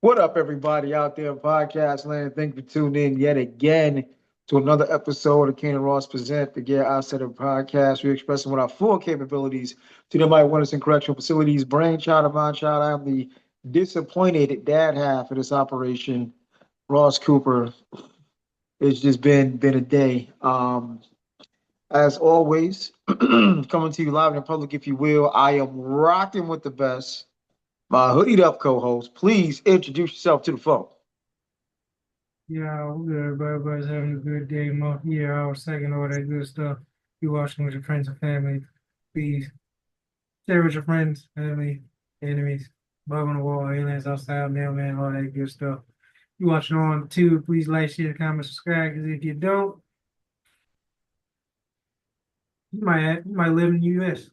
What up, everybody out there in podcast land? Thank you for tuning in yet again to another episode of Kane and Ross Present, the Gear Outset of Podcast. We're expressing what our full capabilities to the mighty wonders in correctional facilities. Brainchild of my child, I'm the disappointed dad half of this operation. Ross Cooper. It's just been a day. As always, coming to you live in public, if you will. I am rocking with the best. My hoodied up co-host. Please introduce yourself to the phone. Yeah, all good. Everybody's having a good day. Yeah, our second, all that good stuff. You watching with your friends and family. Please share with your friends, family, enemies, above on the wall, aliens outside, mailman, all that good stuff. You watching on too, please like, share, comment, subscribe. Because if you don't, you might live in the US.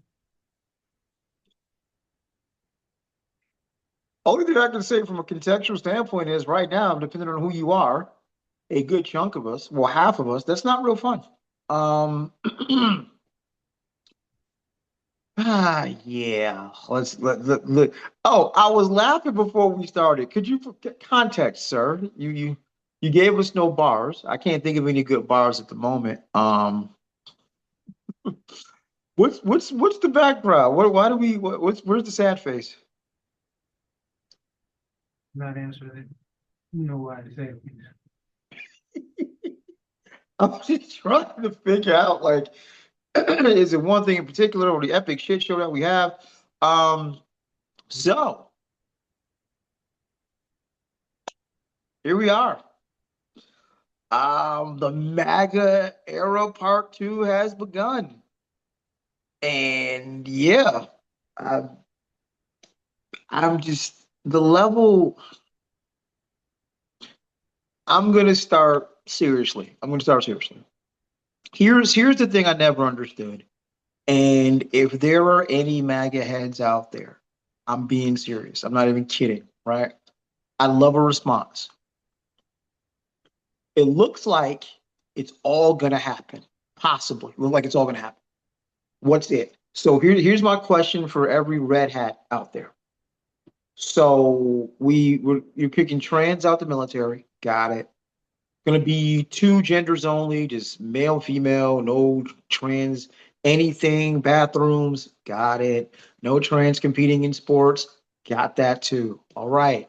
Only thing I can say from a contextual standpoint is right now, depending on who you are, a good chunk of us, well, half of us, that's not real fun. Um, yeah. Let. Oh, I was laughing before we started. Could you get context, sir? You gave us no bars. I can't think of any good bars at the moment. What's the background? Why do we where's the sad face? Not answering it. You know why to say things. I'm just trying to figure out like is it one thing in particular or the epic shit show that we have? Um, so here we are. The MAGA era part two has begun. And yeah, I, I'm just the level. I'm gonna start seriously. I'm gonna start seriously. Here's the thing I never understood. And if there are any MAGA heads out there, I'm being serious. I'm not even kidding, right? I love a response. It looks like it's all gonna happen. Possibly. Look like it's all gonna happen. What's it? So here's my question for every red hat out there. So you're picking trans out the military. Got it. Gonna be two genders only, just male, female, no trans anything, bathrooms, got it. No trans competing in sports, got that too. All right.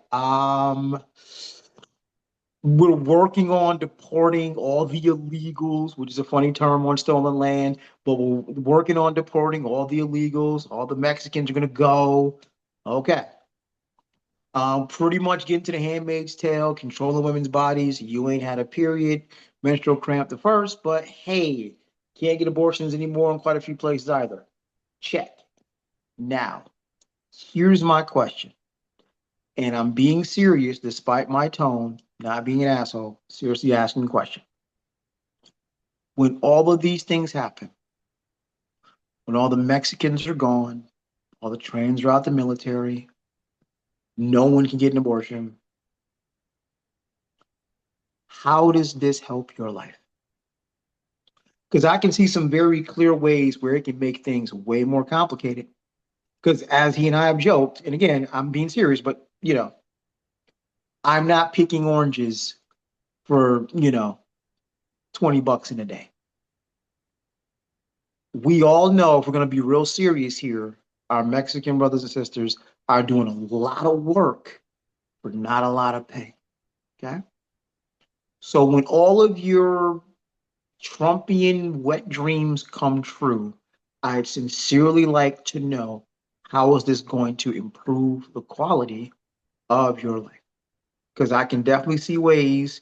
We're working on deporting all the illegals, which is a funny term on stolen land, but we're working on deporting all the illegals. All the Mexicans are gonna go. Okay. Pretty much getting to the handmaid's tale, controlling women's bodies. You ain't had a period, menstrual cramp the first, but hey, can't get abortions anymore in quite a few places either. Check. Now, here's my question, and I'm being serious despite my tone, not being an asshole, seriously asking the question. When all of these things happen, when all the Mexicans are gone, all the trans are out the military, no one can get an abortion, how does this help your life? Because I can see some very clear ways where it can make things way more complicated. Because as he and I have joked, and again, I'm being serious, but I'm not picking oranges for, 20 bucks in a day. We all know if we're going to be real serious here, our Mexican brothers and sisters are doing a lot of work for not a lot of pay. Okay. So when all of your Trumpian wet dreams come true, I'd sincerely like to know how is this going to improve the quality of your life? Because I can definitely see ways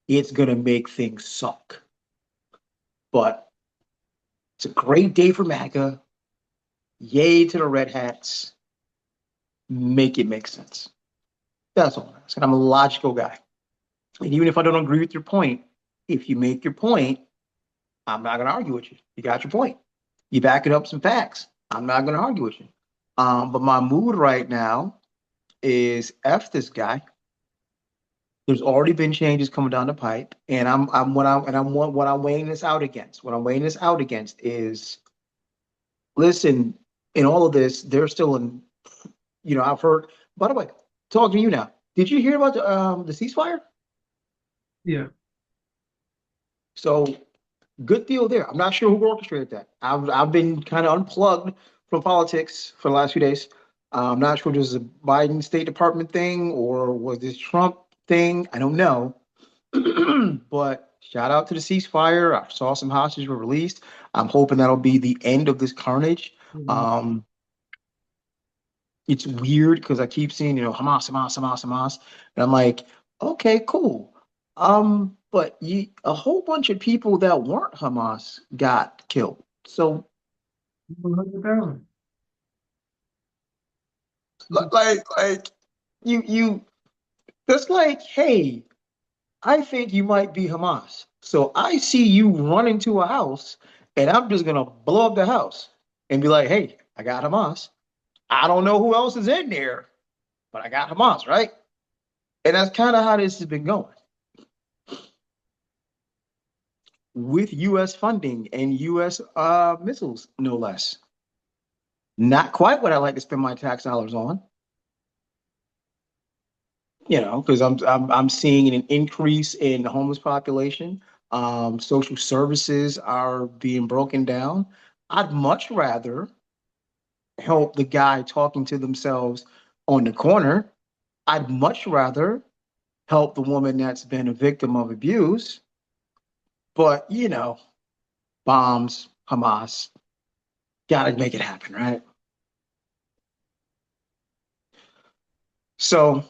it's going to make things suck. But it's a great day for MAGA. Yay to the Red Hats. Make it make sense. That's all I'm asking. I'm a logical guy. And even if I don't agree with your point, if you make your point, I'm not going to argue with you. You got your point. You back it up with some facts. I'm not going to argue with you. But my mood right now is F this guy. There's already been changes coming down the pipe, and what I'm weighing this out against. What I'm weighing this out against is, listen, in all of this, there's still an, I've heard. By the way, talk to you now. Did you hear about the ceasefire? Yeah. So good deal there. I'm not sure who orchestrated that. I've been kind of unplugged from politics for the last few days. I'm not sure if this is a Biden State Department thing or was this Trump thing. I don't know. But shout out to the ceasefire. I saw some hostages were released. I'm hoping that'll be the end of this carnage. Mhm. Um, it's weird because I keep seeing, Hamas, Hamas, Hamas, Hamas. And I'm like, okay, cool. But a whole bunch of people that weren't Hamas got killed. So 100,000. like you that's like, hey, I think you might be Hamas. So I see you run into a house and I'm just gonna blow up the house and be like, hey, I got Hamas. I don't know who else is in there, but I got Hamas, right? And that's kind of how this has been going with US funding and US missiles, no less. Not quite what I like to spend my tax dollars on, because I'm seeing an increase in the homeless population. Social services are being broken down. I'd much rather help the guy talking to themselves on the corner. I'd much rather help the woman that's been a victim of abuse. But, bombs, Hamas, gotta make it happen, right? So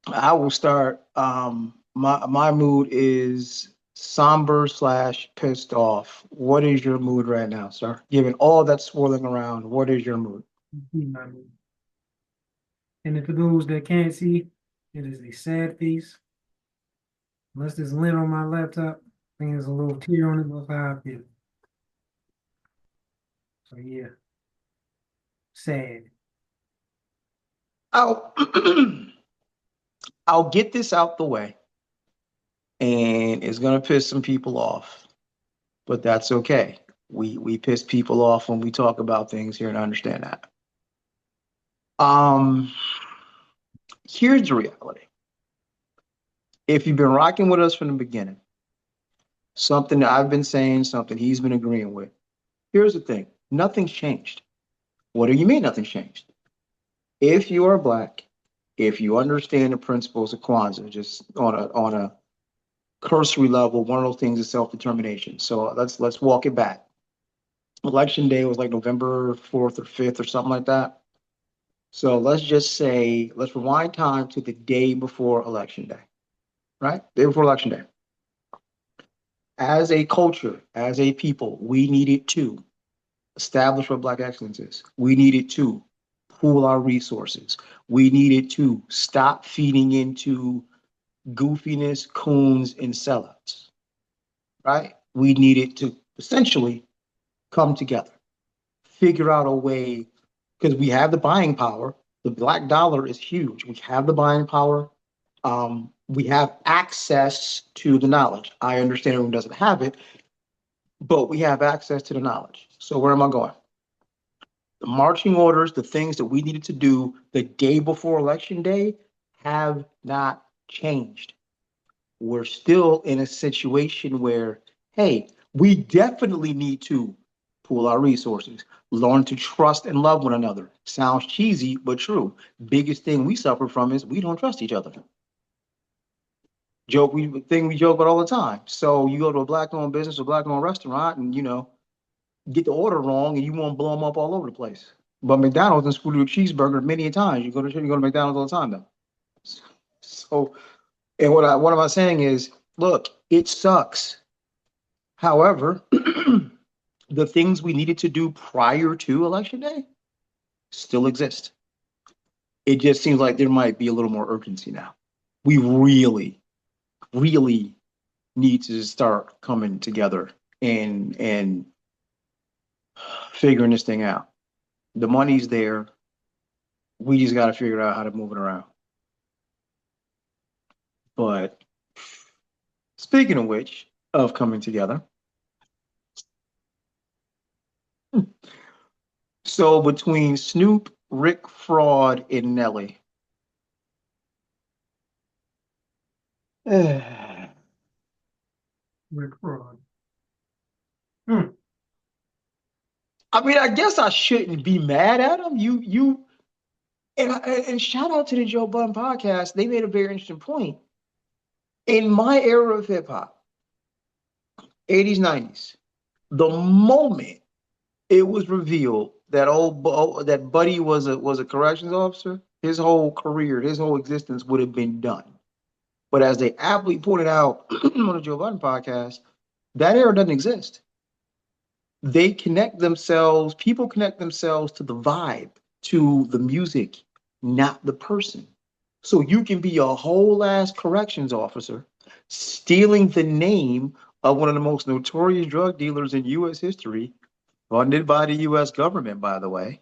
I will start. My mood is somber slash pissed off. What is your mood right now, sir? Given all that's swirling around, what is your mood? And for those that can't see, it is a sad face. Unless there's lint on my laptop, I think there's a little tear on it, that's how I feel. So yeah, sad. I'll I'll get this out the way, and it's gonna piss some people off, but that's okay. We piss people off when we talk about things here, and I understand that. Um, Here's the reality. If you've been rocking with us from the beginning, something that I've been saying, something he's been agreeing with. Here's the thing: nothing's changed. What do you mean nothing's changed? If you are black, if you understand the principles of Kwanzaa, just on a cursory level, one of those things is self-determination. So let's walk it back. Election day was like November 4th or 5th or something like that. So let's just say, let's rewind time to the day before election day, right? Day before election day. As a culture, as a people, we needed to establish what Black excellence is. We needed to pool our resources. We needed to stop feeding into goofiness, coons, and sellouts, right? We needed to essentially come together, figure out a way, because we have the buying power. The black dollar is huge. We have the buying power. We have access to the knowledge. I understand everyone doesn't have it, but we have access to the knowledge. So where am I going? The marching orders, the things that we needed to do the day before election day have not changed. We're still in a situation where, hey, we definitely need to pool our resources, learn to trust and love one another. Sounds cheesy, but true. Biggest thing we suffer from is we don't trust each other. We joke about all the time. So you go to a black owned business or black owned restaurant and get the order wrong and you want to blow them up all over the place. But McDonald's and screw you a cheeseburger many a times. You go to McDonald's all the time though. So and what am I saying is, look, it sucks. However, the things we needed to do prior to election day still exist. It just seems like there might be a little more urgency now. We really, really need to start coming together and figuring this thing out. The money's there. We just got to figure out how to move it around. But speaking of which, of coming together, so between Snoop, Rick Fraud, and Nelly, Rick Fraud. Hmm. I mean, I guess I shouldn't be mad at him. And shout out to the Joe Budden podcast. They made a very interesting point. In my era of hip hop, 80s, 90s, the moment it was revealed that that Buddy was a corrections officer, his whole career, his whole existence would have been done. But as they aptly pointed out on the Joe Budden podcast, that era doesn't exist. People connect themselves to the vibe, to the music, not the person. So you can be a whole ass corrections officer stealing the name of one of the most notorious drug dealers in US history, funded by the US government, by the way.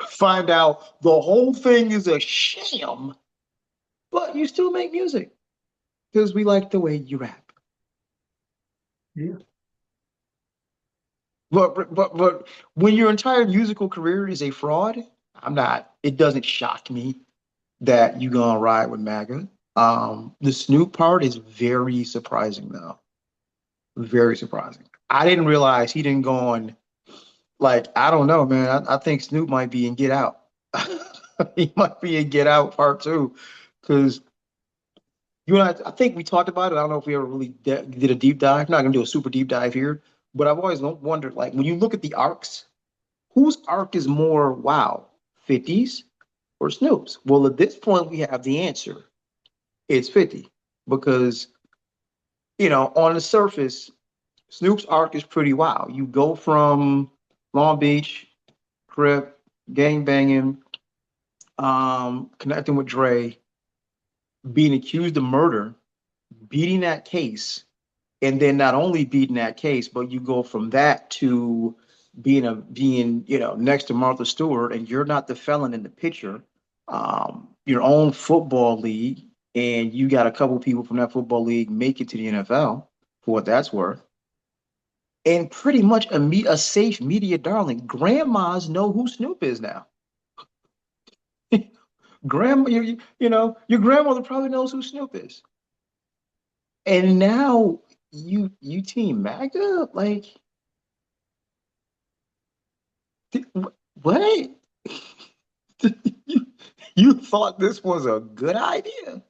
Find out the whole thing is a sham, but you still make music because we like the way you rap. Yeah. But when your entire musical career is a fraud, it doesn't shock me that you gonna ride with MAGA. The Snoop part is very surprising though. Very surprising. I didn't realize he didn't go on, like, I don't know, man. I think Snoop might be in Get Out. He might be in Get Out part two. Because you and I think we talked about it. I don't know if we ever really did a deep dive. I'm not gonna do a super deep dive here, but I've always wondered, like, when you look at the arcs, whose arc is more wow? 50's or Snoop's? Well, at this point, we have the answer. It's 50 because, on the surface, Snoop's arc is pretty wild. You go from Long Beach, Crip, gang banging, connecting with Dre, being accused of murder, beating that case, and then not only beating that case, but you go from that to being next to Martha Stewart, and you're not the felon in the picture. Your own football league, and you got a couple people from that football league make it to the NFL for what that's worth. And pretty much a safe media darling. Grandmas know who Snoop is now. Grandma, your grandmother probably knows who Snoop is. And now you team MAGA? Like, what? you, you thought this was a good idea?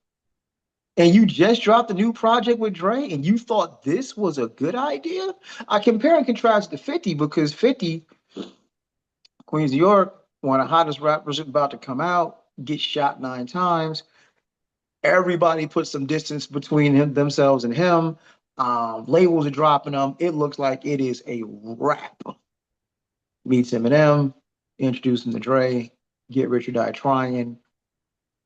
And you just dropped a new project with Dre, and you thought this was a good idea? I compare and contrast to 50 because 50, Queens of York, one of the hottest rappers about to come out, gets shot 9 times. Everybody puts some distance between themselves and him. Labels are dropping them. It looks like it is a wrap. Meets Eminem, introduce him to Dre, Get Rich or Die Trying,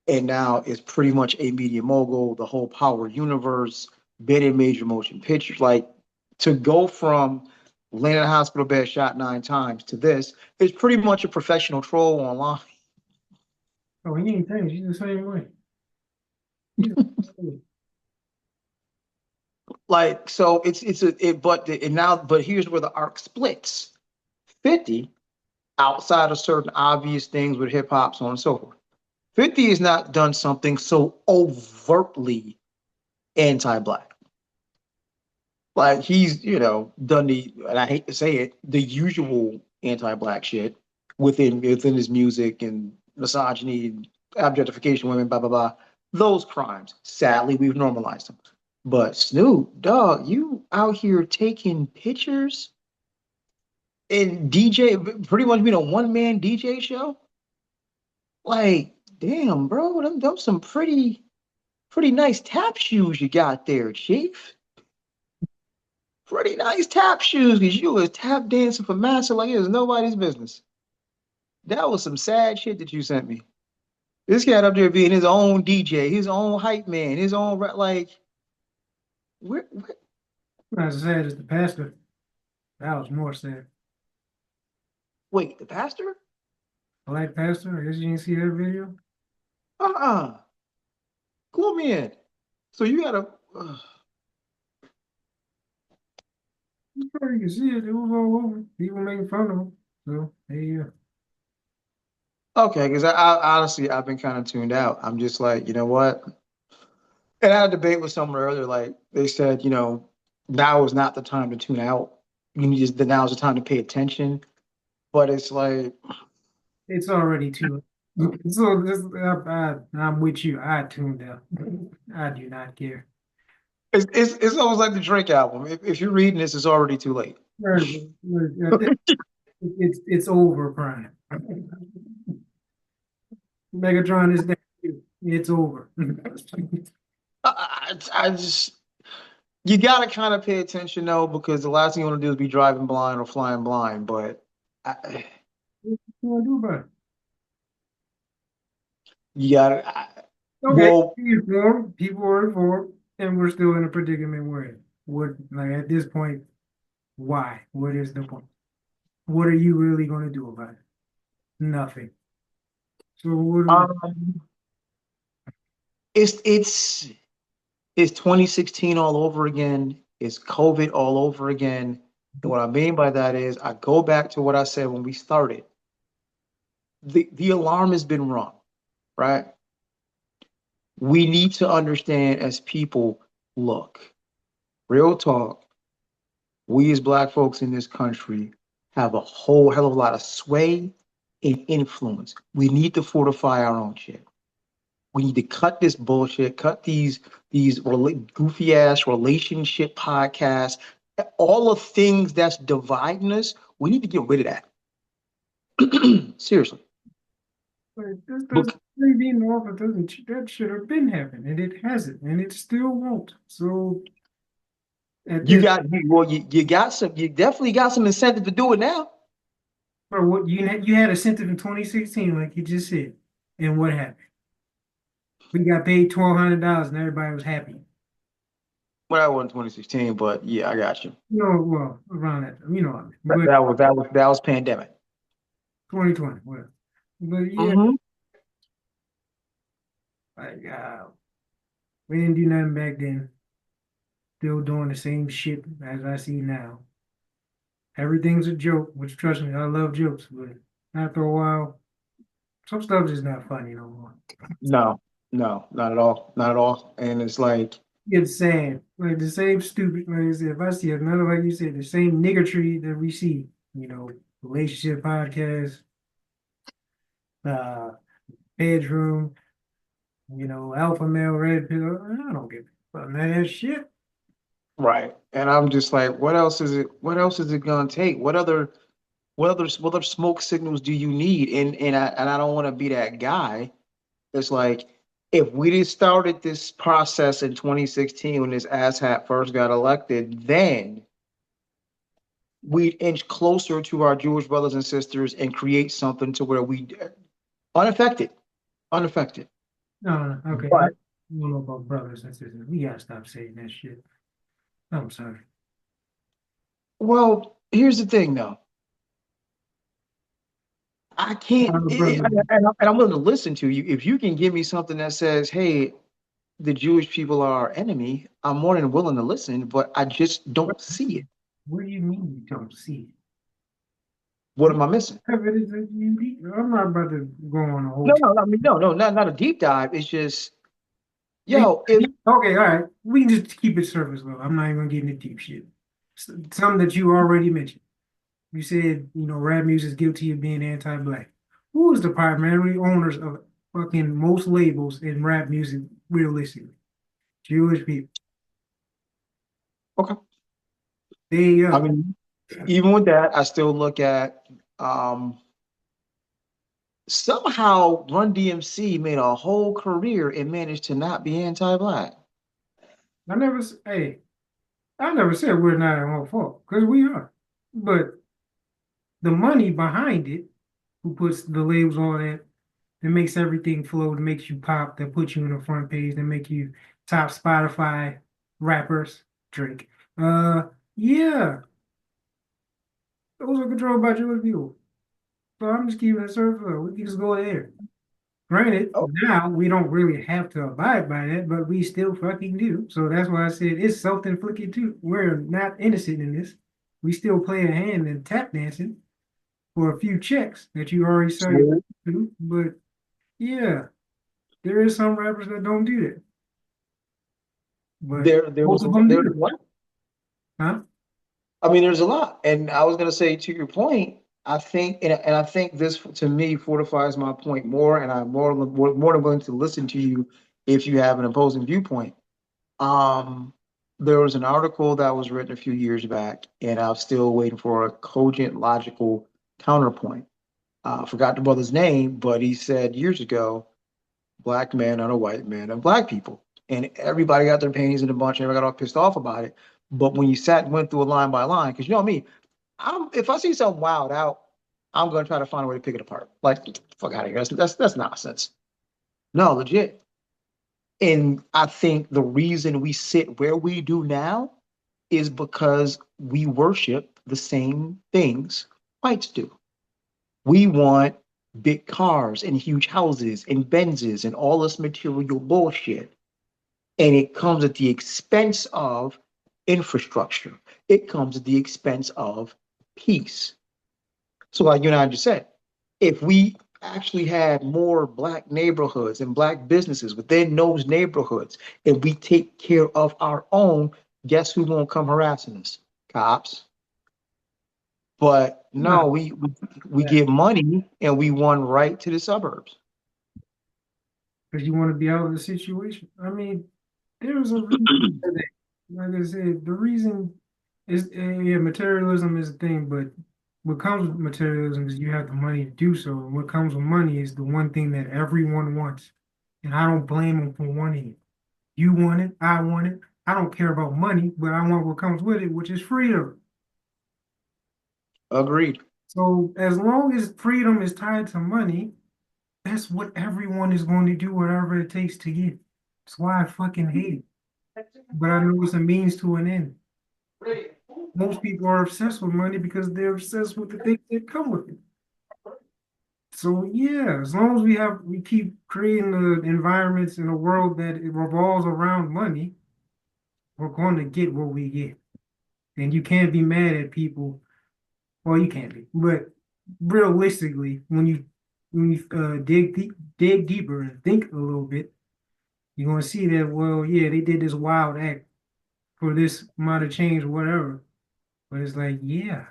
and now it's pretty much a media mogul, the whole power universe, been in major motion pictures. Like, to go from laying in a hospital bed shot 9 times to this is pretty much a professional troll online. Oh, he ain't changed. He's the same way. He's the same way. Like, so it's a it, but the, and now but here's where the arc splits. 50, outside of certain obvious things with hip hop, so on and so forth. 50 has not done something so overtly anti-black. Like, he's, done and I hate to say it, the usual anti-black shit within his music and misogyny and objectification of women, blah blah blah. Those crimes, sadly, we've normalized them. But Snoop, dog, you out here taking pictures and DJ, pretty much being a one-man DJ show. Like, damn, bro, them some pretty nice tap shoes you got there, Chief. Pretty nice tap shoes, because you was tap dancing for massa like it was nobody's business. That was some sad shit that you sent me. This cat up there being his own DJ, his own hype man, his own like, where Not as sad as the pastor. That was more sad. wait, the pastor? Black pastor. I guess you didn't see that video. Uh-uh. Clue me in. So you gotta You probably can see it. It was all over. People making fun of him. So hey, yeah. okay, because I honestly I've been kind of tuned out. I'm just like, you know what? And I had a debate with someone earlier, like they said, now is not the time to tune out. You need to, now is the time to pay attention. But it's like It's already too. So I'm with you. I tuned out. I do not care. it's almost like the Drake album. If you're reading this, it's already too late. It's over, Prime. Megatron is there. It's over. I just you gotta kind of pay attention though, because the last thing you want to do is be driving blind or flying blind. But What you want to do about it? you gotta. Okay, Well, informed, people are informed, and we're still in a predicament we're in. What, like at this point, why? What is the point? What are you really going to do about it? Nothing. So what do um, it's it's 2016 all over again. It's COVID all over again. And what I mean by that is, I go back to what I said when we started. The alarm has been rung, right? We need to understand as people, look, real talk, we as black folks in this country have a whole hell of a lot of sway and influence. We need to fortify our own shit. We need to cut this bullshit, cut these goofy ass relationship podcasts, all the things that's dividing us. We need to get rid of that. Seriously. like, this doesn't Look, really mean all that doesn't that should have been happening, and it hasn't, and it still won't. So at you this got well, you got some, you definitely got some incentive to do it now. or what you had a incentive in 2016, like you just said, and what happened? We got paid $1,200 and everybody was happy. Well, that wasn't 2016, but yeah, I got you. Well, around that time, what I mean. That, But that was that was pandemic. 2020, well. But yeah, Hmm. like we didn't do nothing back then. Still doing the same shit as I see now. Everything's a joke, which trust me, I love jokes, but after a while, some stuff is not funny no more. No, no, not at all, not at all. And it's like, It's sad. Like the same stupid, like I said, if I see another, like you said, the same niggertree that we see, relationship podcast, uh, bedroom, alpha male, red pill. I don't give a fuck none of that shit. right. And I'm just like, what else is it? What else is it gonna take? What other smoke signals do you need? And I don't want to be that guy. It's like, if we just started this process in 2016 when this asshat first got elected, then we'd inch closer to our Jewish brothers and sisters and create something to where we unaffected, unaffected. No, no, okay. I But don't know about brothers and sisters. We gotta stop saying that shit. I'm sorry. well, here's the thing, though. I can't, Our brothers. and I'm willing to listen to you. If you can give me something that says, "Hey, the Jewish people are our enemy," I'm more than willing to listen. But I just What, don't see it. what do you mean you don't see What it? am I missing? Evidence that you need. I'm not about to go on a whole. No, no, I mean, no, no, not a deep dive. It's just, Okay, yo, if all right. We can just keep it surface level. I'm not even gonna get into deep shit. Some that you already mentioned. You said, rap music is guilty of being anti-black. Who is the primary owners of fucking most labels in rap music, realistically? Jewish people. okay, They I mean, even with that, I still look at um somehow Run DMC made a whole career and managed to not be anti-black. hey, I never said we're not our own fault, because we are. But the money behind it, who puts the labels on it, that makes everything flow, that makes you pop, that puts you on the front page, that make you top Spotify rappers, Drake. Uh, yeah, those are controlled by Jewish people. So I'm just keeping it surface. We can just go there. Granted, Oh, now we don't really have to abide by that, but we still fucking do. So that's why I said it's self-inflicted too. We're not innocent in this. We still play a hand in tap dancing for a few checks that you already saw you true. do. But yeah, there is some rappers that don't do that. but most of them There was do, one. huh? I mean, there's a lot. And I was going to say to your point, I think, and I think this to me fortifies my point more, and I'm more than willing to listen to you if you have an opposing viewpoint. Um, there was an article that was written a few years back, and I'm still waiting for a cogent, logical counterpoint. I forgot the brother's name, but he said years ago, black man on a white man and black people. And everybody got their panties in a bunch and everybody got all pissed off about it. But when you sat and went through a line by line, because you know me, if I see something wild out, I'm gonna try to find a way to pick it apart. Like, fuck out of here. That's nonsense. No, legit. And I think the reason we sit where we do now is because we worship the same things whites do. We want big cars and huge houses and Benzes and all this material bullshit. And it comes at the expense of infrastructure. It comes at the expense of peace. So, like you and I just said, if we actually had more black neighborhoods and black businesses within those neighborhoods, and we take care of our own, guess who won't come harassing us? Cops. But Nah, no, we give money and we run right to the suburbs. because you want to be out of the situation. I mean, there's a reason for that. Like I said, the reason is yeah, materialism is a thing, but what comes with materialism is you have the money to do so. And what comes with money is the one thing that everyone wants. And I don't blame them for wanting it. You want it, I want it. I don't care about money, but I want what comes with it, which is freedom. Agreed. So as long as freedom is tied to money, that's what everyone is going to do, whatever it takes to get. That's why I fucking hate it. But I know it's a means to an end. Most people are obsessed with money because they're obsessed with the things that come with it. So yeah, as long as we keep creating the environments in a world that it revolves around money, we're going to get what we get. And you can't be mad at people. Well, you can't be, but realistically, when you dig deeper and think a little bit, you're gonna see that, well, yeah, they did this wild act for this amount of change or whatever. But it's like, yeah,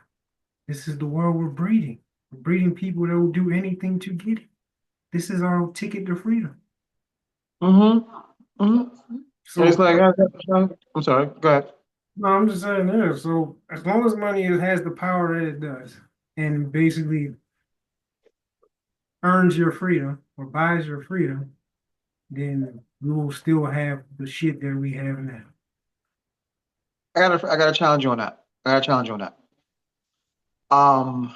this is the world we're breeding. We're breeding people that will do anything to get it. This is our ticket to freedom. Mm-hmm. Mm-hmm. And it's So like, I'm sorry, go ahead. no, I'm just saying there. So as long as money has the power that it does, and basically earns your freedom or buys your freedom, then we will still have the shit that we have now. I gotta challenge you on that. I gotta challenge you on that. Um,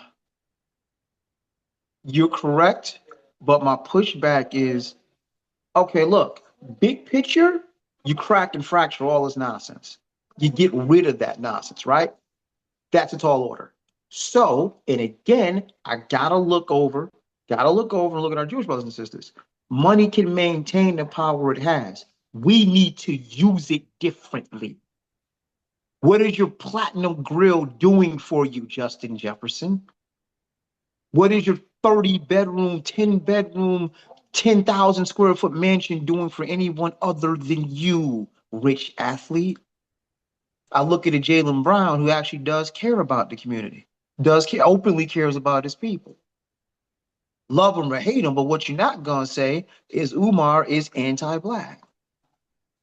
you're correct, but my pushback is okay, look, big picture, you crack and fracture all this nonsense. You get rid of that nonsense, right? That's a tall order. So, and again, I gotta look over and look at our Jewish brothers and sisters. Money can maintain the power it has. We need to use it differently. What is your platinum grill doing for you, Justin Jefferson? What is your 30 bedroom, 10 bedroom, 10,000 square foot mansion doing for anyone other than you, rich athlete? I look at a Jalen Brown who actually does care about the community, does care, openly cares about his people. Love him or hate him, but what you're not gonna say is Umar is anti-black.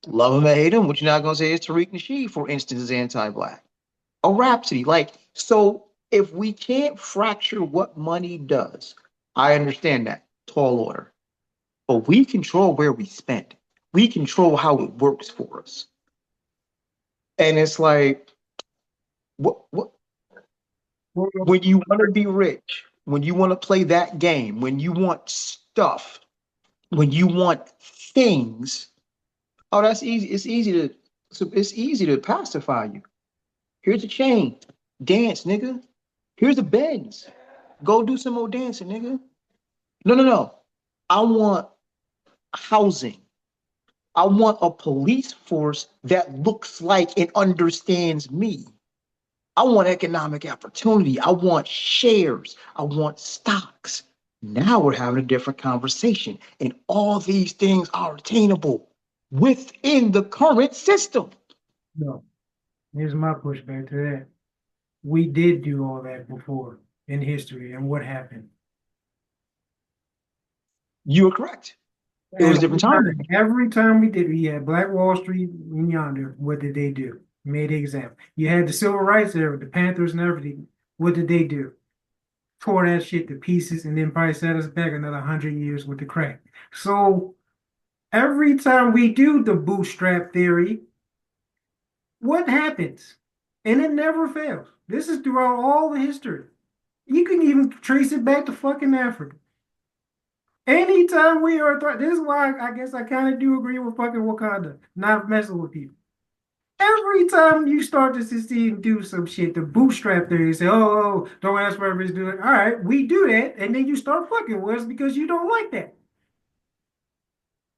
Love him or hate him, what you're not gonna say is Tariq Nasheed, for instance, is anti-black. A Rhapsody, like so. If we can't fracture what money does, I understand that tall order, but we control where we spend. We control how it works for us, and it's like what Well, when you want to be rich, when you want to play that game, when you want stuff, when you want things, oh, that's easy. It's easy to pacify you. Here's a chain. Dance, nigga. Here's a Benz. Go do some more dancing, nigga. No, no, no. I want housing. I want a police force that looks like and understands me. I want economic opportunity. I want shares. I want stocks. Now we're having a different conversation, and all these things are attainable. within the current system. No, here's my pushback to that. We did do all that before in history, and what happened? You are correct. It was a different time. Every time we did, we had Black Wall Street and yonder. What did they do? Made an example. You had the civil rights era, the Panthers and everything. What did they do? Tore that shit to pieces and then probably set us back another 100 years with the crack. So every time we do the bootstrap theory, what happens? And it never fails. This is throughout all the history. You can even trace it back to fucking Africa. Anytime we are, this is why I guess I kind of do agree with fucking Wakanda, not messing with people. Every time you start to succeed and do some shit, the bootstrap theory, say, don't ask for everybody's doing it. All right, we do that, and then you start fucking with us because you don't like that.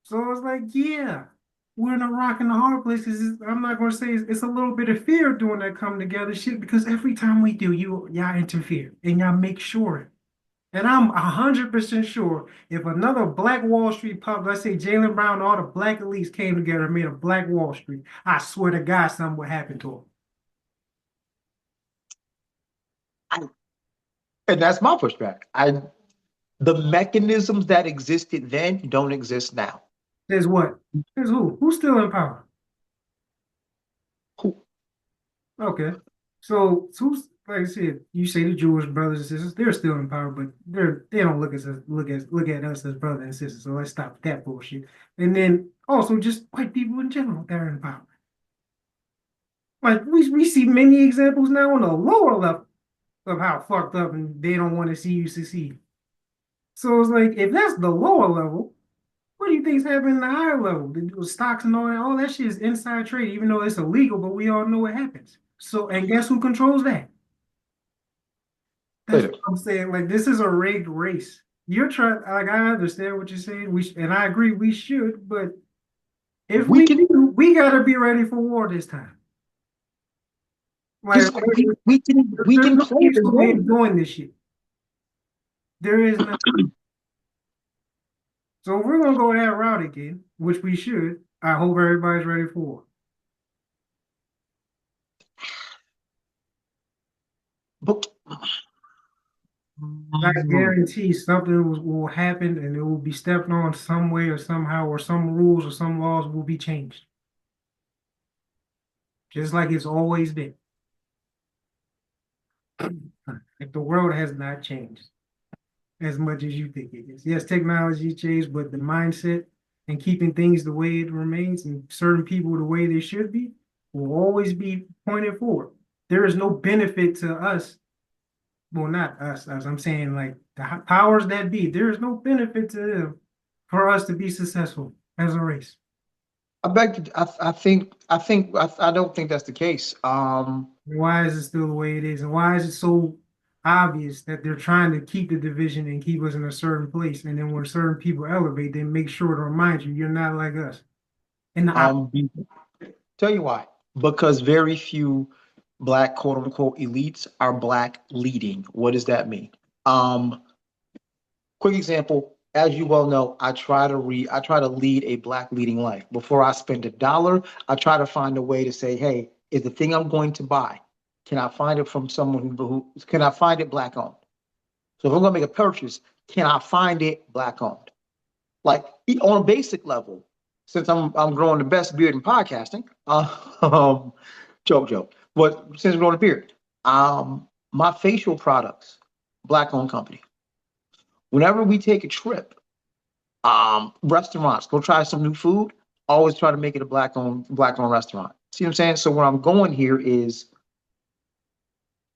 So it's like, yeah, we're in a rock and a hard place because I'm not going to say it's a little bit of fear doing that come together shit because every time we do, y'all interfere and y'all make sure. And I'm 100% sure if another Black Wall Street pop, let's say Jalen Brown, all the black elites came together and made a Black Wall Street, I swear to God, something would happen to them. And that's my pushback. The mechanisms that existed then don't exist now. There's what? There's who? Who's still in power? Who? Okay. So who's like I said, you say the Jewish brothers and sisters, they're still in power, but they don't look at us as brothers and sisters. So let's stop that bullshit. And then also just white people in general that are in power. Like we see many examples now on a lower level of how fucked up and they don't want to see you succeed. So it's like if that's the lower level, what do you think's happening in the higher level? The stocks and all that shit is inside trade, even though it's illegal, but we all know what happens. So and guess who controls that? That's what I'm saying. Like this is a rigged race. You're trying like I understand what you're saying. And I agree we should, but if We we can do, we gotta be ready for war this time. Like we there's can no play the peaceful way of game. doing this shit. There is no. So if we're gonna go that route again, which we should, I hope everybody's ready for it. But I guarantee something will happen and it will be stepped on some way or somehow, or some rules or some laws will be changed. Just like it's always been. If the world has not changed as much as you think it is. Yes, technology changed, but the mindset and keeping things the way it remains and certain people the way they should be will always be pointed forward. There is no benefit to us. Well, not us, as I'm saying, like the powers that be, there is no benefit to them for us to be successful as a race. I don't think that's the case. Why is it still the way it is? And why is it so obvious that they're trying to keep the division and keep us in a certain place? And then when certain people elevate, they make sure to remind you, you're not like us. And the um, tell you why. Because very few black quote unquote elites are black leading. What does that mean? Um, Quick example, as you well know, I try to lead a black leading life. Before I spend $1, I try to find a way to say, hey, is the thing I'm going to buy, can I find it from someone who can I find it black owned? So if I'm gonna make a purchase, can I find it black owned? Like on a basic level, since I'm growing the best beard in podcasting, joke. But since I'm growing a beard, my facial products, black owned company. Whenever we take a trip, restaurants, go try some new food, always try to make it a black owned restaurant. See what I'm saying? So where I'm going here is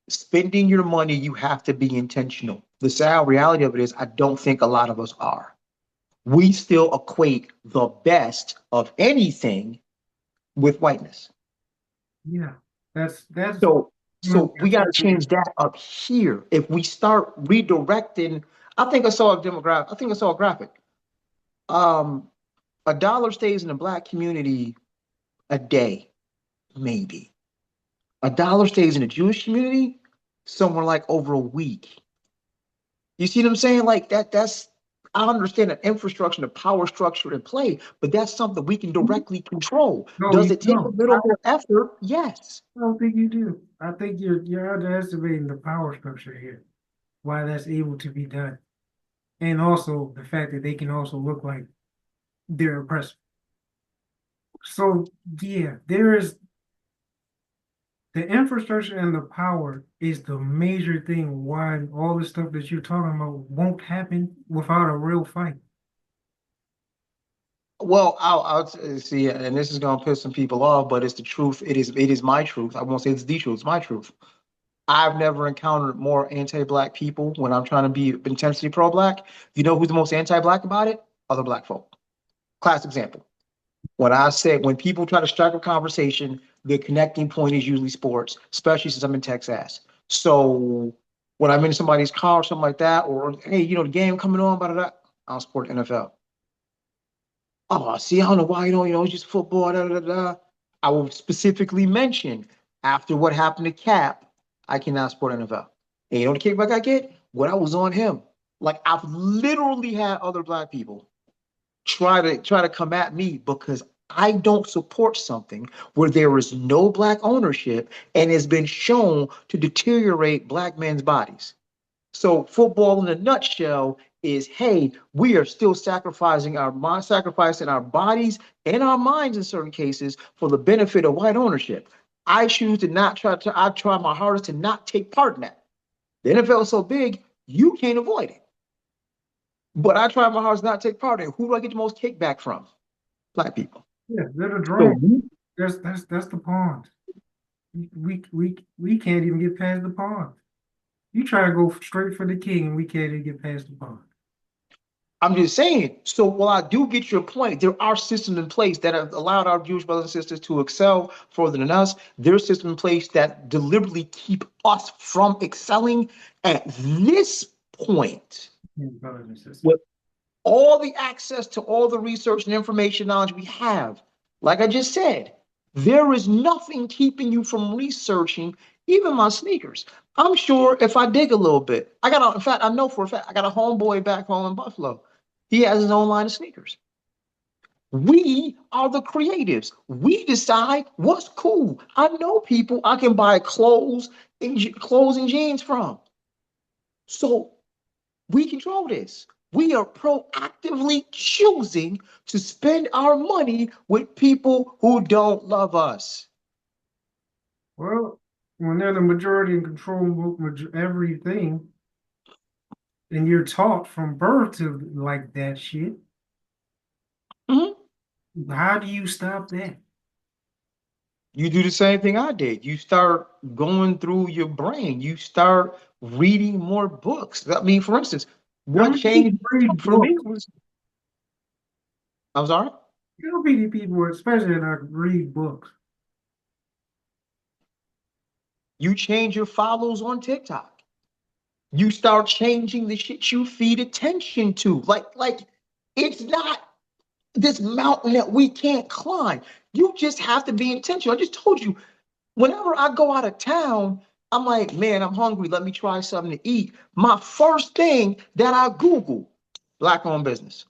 spending your money, you have to be intentional. The sad reality of it is I don't think a lot of us are. We still equate the best of anything with whiteness. yeah, that's So we got to change that up here. If we start redirecting, I think I saw a graphic. Um, $1 stays in the black community a day, maybe. $1 stays in the Jewish community somewhere like over a week. You see what I'm saying? Like that's I understand the infrastructure, the power structure in play, but that's something we can directly control. No, Does you it take a don't. little more effort? Yes. I don't think you do. I think you're underestimating the power structure here. Why that's able to be done, and also the fact that they can also look like they're oppressive. So yeah, there is the infrastructure and the power is the major thing why all the stuff that you're talking about won't happen without a real fight. Well, I'll see, and this is gonna piss some people off, but it's the truth. It is my truth. I won't say it's the truth. It's my truth. I've never encountered more anti-black people when I'm trying to be intensely pro-black. You know who's the most anti-black about it? Other black folk. Class example. When I said when people try to strike a conversation, the connecting point is usually sports, especially since I'm in Texas. So when I'm in somebody's car or something like that, or hey, the game coming on, blah, blah, blah, I'll support the NFL. Oh, see, I don't know why it's just football, da, da, da, da. I will specifically mention after what happened to Cap, I cannot support NFL. And you know the kickback I get? When I was on him. Like I've literally had other black people try to come at me because I don't support something where there is no black ownership and has been shown to deteriorate black men's bodies. So football in a nutshell is, hey, we are still sacrificing our bodies and our minds in certain cases for the benefit of white ownership. I choose to not I try my hardest to not take part in that. The NFL is so big, you can't avoid it. But I try my hardest not to take part in it. Who do I get the most kickback from? Black people. Yeah, they're the So drone. That's the pawns. We can't even get past the pawn. You try to go straight for the king, and we can't even get past the pawn. I'm just saying. So while I do get your point, there are systems in place that have allowed our Jewish brothers and sisters to excel further than us. There's systems in place that deliberately keep us from excelling at this point. Brothers and sisters. With all the access to all the research and information knowledge we have, like I just said, there is nothing keeping you from researching even my sneakers. I'm sure if I dig a little bit, in fact, I know for a fact, I got a homeboy back home in Buffalo. He has his own line of sneakers. We are the creatives. We decide what's cool. I know people I can buy clothes and jeans from. So we control this. We are proactively choosing to spend our money with people who don't love us. Well, when they're the majority and control everything, and you're taught from birth to like that shit, Mhm. how do you stop that? You do the same thing I did. You start going through your brain. You start reading more books. I mean, for instance, How what many people changed read for me books? was, I'm sorry, How many people, especially that read books? you change your follows on TikTok. You start changing the shit you feed attention to. Like it's not this mountain that we can't climb. You just have to be intentional. I just told you, whenever I go out of town, I'm like, man, I'm hungry. Let me try something to eat. My first thing that I Google, black owned business,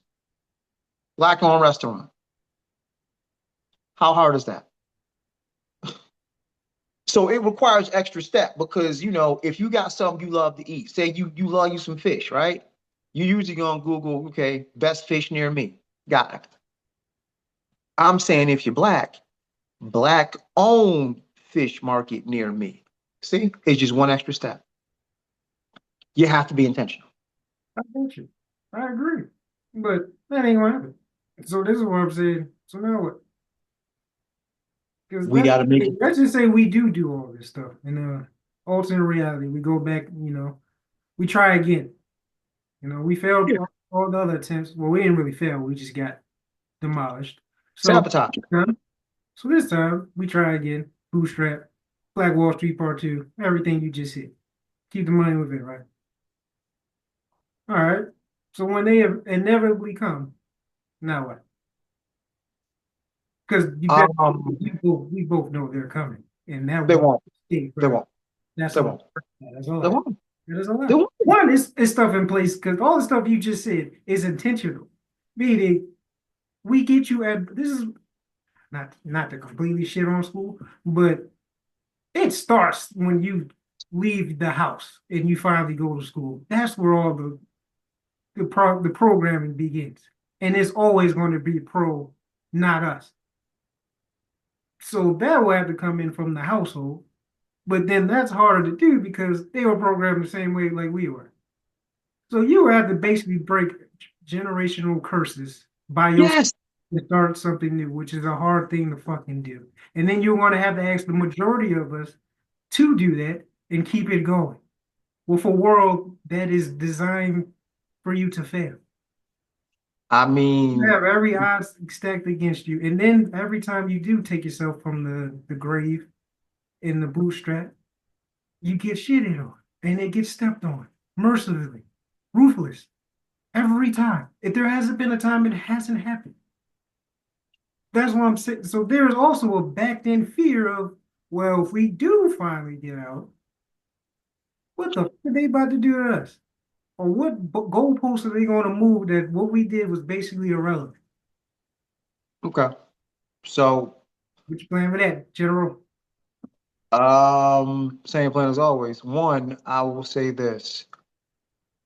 black owned restaurant. How hard is that? So it requires extra step because if you got something you love to eat, say you love you some fish, right? You usually gonna Google, okay, best fish near me. Got it. I'm saying if you're black owned fish market near me. See, it's just one extra step. You have to be intentional. I get you. I agree. But that ain't what happened. So this is what I'm saying. So now what? Because We got to make it. let's just say we do all this stuff in alternate reality. We go back, we try again. We failed Yeah. all the other attempts. Well, we didn't really fail. We just got demolished. So, Sabotage. so this time we try again. Bootstrap, Black Wall Street Part Two. Everything you just hit. Keep the money with it, right? All right. So when they inevitably come, now what? Because we both know they're coming, and that They one won't. escape, They right? won't. That's They all. won't. That's all They I. won't. It is a There lot. was. One is stuff in place because all the stuff you just said is intentional. Meaning we get you at this is not to completely shit on school, but it starts when you leave the house and you finally go to school. That's where all the programming begins. And it's always going to be pro, not us. So that will have to come in from the household. But then that's harder to do because they were programmed the same way like we were. So you would have to basically break generational curses by yourself Yes. to start something new, which is a hard thing to fucking do. And then you're going to have to ask the majority of us to do that and keep it going with a world that is designed for you to fail. I You mean, have every odds stacked against you. And then every time you do take yourself from the grave in the bootstrap, you get shitted on and it gets stepped on mercilessly, ruthless. Every time. If there hasn't been a time it hasn't happened. That's what I'm saying. So there's also a backed in fear of, well, if we do finally get out, what the fuck are they about to do to us? Or what goalposts are they going to move that what we did was basically irrelevant? okay. So, What you plan for that, General? same plan as always. One, I will say this.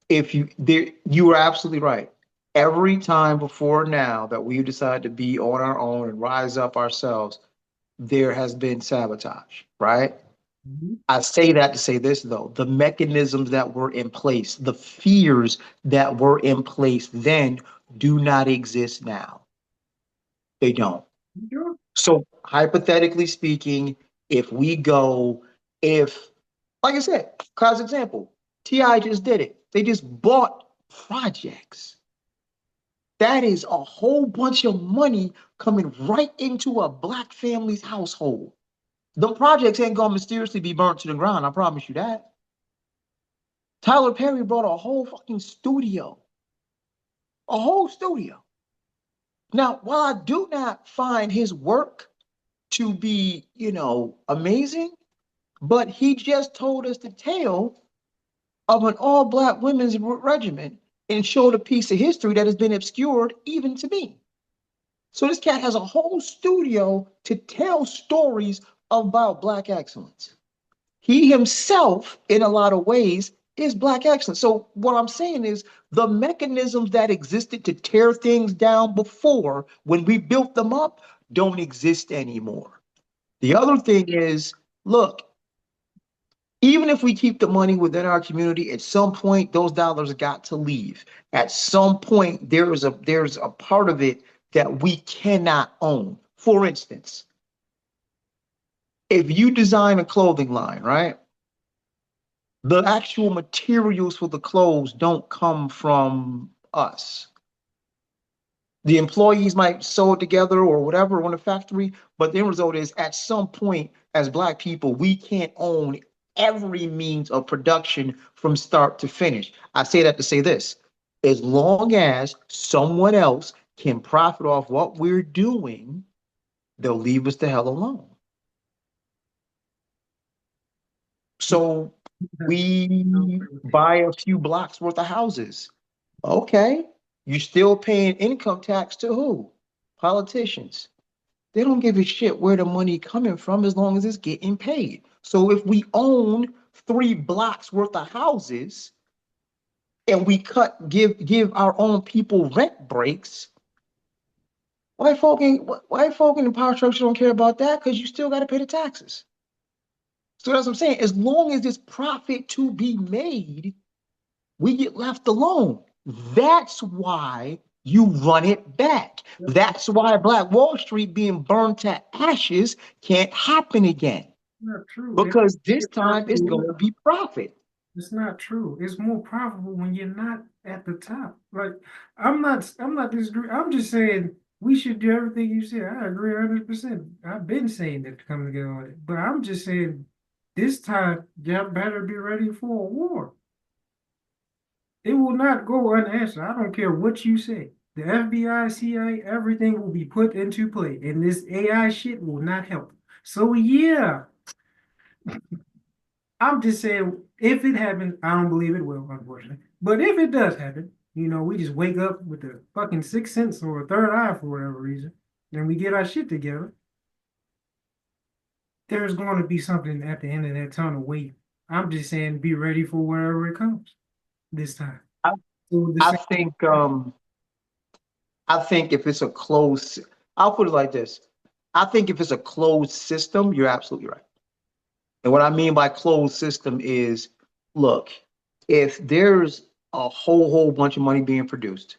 If you there, you are absolutely right. Every time before now that we decide to be on our own and rise up ourselves, there has been sabotage, right? Mhm. I say that to say this though, the mechanisms that were in place, the fears that were in place then do not exist now. They don't. Sure. So hypothetically speaking, if we go, if like I said, class example, TI just did it. They just bought projects. That is a whole bunch of money coming right into a black family's household. The projects ain't gonna mysteriously be burnt to the ground. I promise you that. Tyler Perry bought a whole fucking studio, a whole studio. Now, while I do not find his work to be, amazing, but he just told us the tale of an all black women's regiment and showed a piece of history that has been obscured even to me. So this cat has a whole studio to tell stories about black excellence. He himself, in a lot of ways, is black excellence. So what I'm saying is the mechanisms that existed to tear things down before, when we built them up, don't exist anymore. The other thing is, look, even if we keep the money within our community, at some point those dollars got to leave. At some point, there's a part of it that we cannot own. For instance, if you design a clothing line, right? The actual materials for the clothes don't come from us. The employees might sew it together or whatever on the factory, but the end result is at some point, as Black people, we can't own every means of production from start to finish. I say that to say this: as long as someone else can profit off what we're doing, they'll leave us the hell alone. So we buy a few blocks worth of houses. Okay. You're still paying income tax to who? Politicians. They don't give a shit where the money coming from as long as it's getting paid. So if we own 3 blocks worth of houses and we give our own people rent breaks, white folk in the power structure don't care about that because you still got to pay the taxes. So that's what I'm saying. As long as there's profit to be made, we get left alone. That's why you run it back. That's why Black Wall Street being burned to ashes can't happen again. Not true. Because this It's not time it's true. going to be profit. It's not true. It's more profitable when you're not at the top. Like I'm not disagreeing. I'm just saying we should do everything you said. I agree 100%. I've been saying that to come together on it. But I'm just saying this time y'all better be ready for a war. It will not go unanswered. I don't care what you say. The FBI, CIA, everything will be put into play. And this AI shit will not help. So yeah, I'm just saying, if it happens, I don't believe it will, unfortunately. But if it does happen, we just wake up with a fucking sixth sense or a third eye for whatever reason, and we get our shit together. There's going to be something at the end of that tunnel waiting. I'm just saying, be ready for wherever it comes this time. I, So the I same, think I think if it's a closed, I'll put it like this. I think if it's a closed system, you're absolutely right. And what I mean by closed system is, look, if there's a whole bunch of money being produced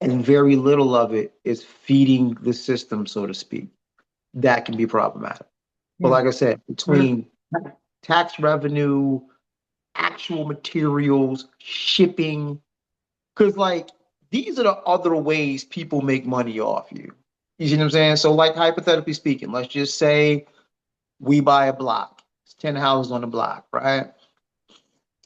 and very little of it is feeding the system, so to speak, that can be problematic. But yeah. like I said, But if, between tax revenue, actual materials, shipping, because like these are the other ways people make money off you. You see what I'm saying? So, like hypothetically speaking, let's just say we buy a block. It's 10 houses on the block, right?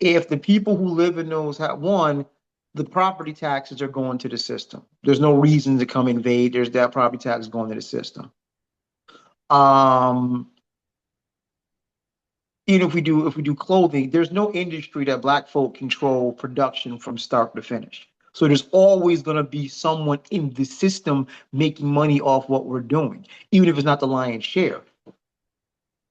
If the people who live in those have one, the property taxes are going to the system. There's no reason to come invade. There's that property tax going to the system. Um, Even if we do clothing, there's no industry that black folk control production from start to finish. So there's always going to be someone in the system making money off what we're doing, even if it's not the lion's share.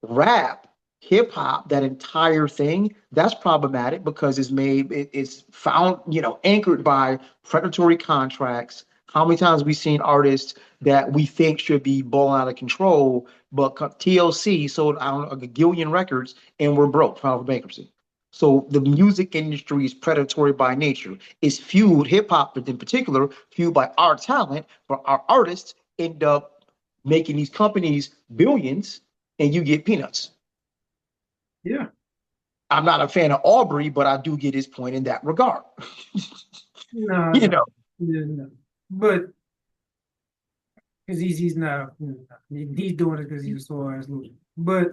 Rap, hip hop, that entire thing, that's problematic because it's found, anchored by predatory contracts. How many times we seen artists that we think should be balling out of control, but TLC sold I don't know, a gillion records and we're broke, filed for bankruptcy. So the music industry is predatory by nature. It's fueled, hip hop in particular, fueled by our talent, but our artists end up making these companies billions and you get peanuts. yeah, I'm not a fan of Aubrey, but I do get his point in that regard. no, you no, know, yeah, no. But because he's not, he's doing it because he's a sore ass loser. But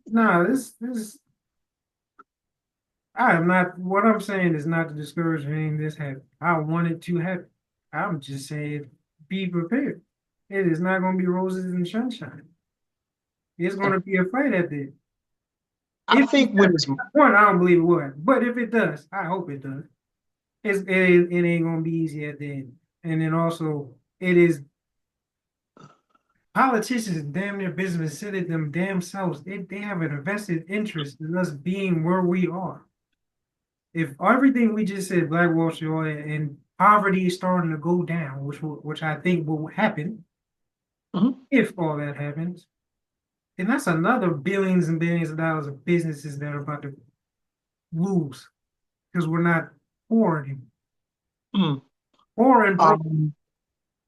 no, this I am not. What I'm saying is not to discourage anything this happen. I want it to happen. I'm just saying, be prepared. It is not going to be roses and sunshine. It's going to be a fight at the end. I If it think when happens, it's one, I don't believe it will happen. But if it does, I hope it does. It ain't going to be easy at the end. And then also, it is politicians damn near business sit at them damn selves. They have an invested interest in us being where we are. If everything we just said, Black Wall Street and poverty is starting to go down, which I think will happen Mhm. if all that happens, and that's another billions and billions of dollars of businesses that are about to lose because we're not poor anymore. Mhm. Poor and broke,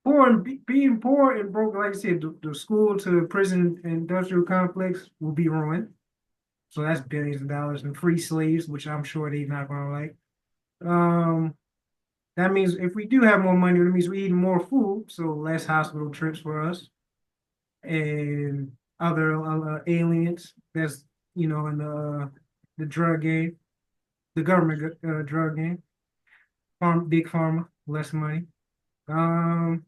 um, being poor and broke, like I said, the school to prison industrial complex will be ruined. So that's billions of dollars and free slaves, which I'm sure they're not gonna like. Um, That means if we do have more money, that means we're eating more food, so less hospital trips for us and other aliens. That's in the drug game, the government drug game, big pharma, less money. Um,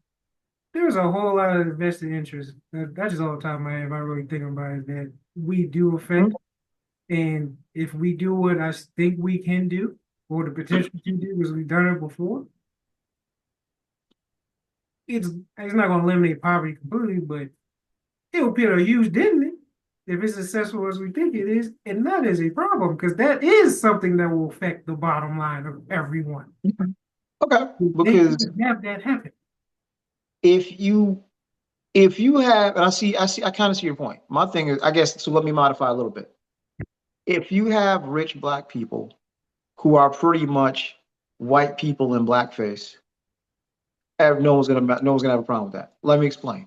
there's a whole lot of invested interest. That's just all the time I have. I really think about it that we do affect, mhm. and if we do what I think we can do, or the potential to do, because we've done it before, it's not going to eliminate poverty completely, but it will put a huge dent in it if it's successful as we think it is, and that is a problem because that is something that will affect the bottom line of everyone. Okay, They because can't have that happen. if you have, and I kind of see your point. My thing is, I guess, so let me modify a little bit. If you have rich black people who are pretty much white people in blackface, no one's gonna have a problem with that. Let me explain.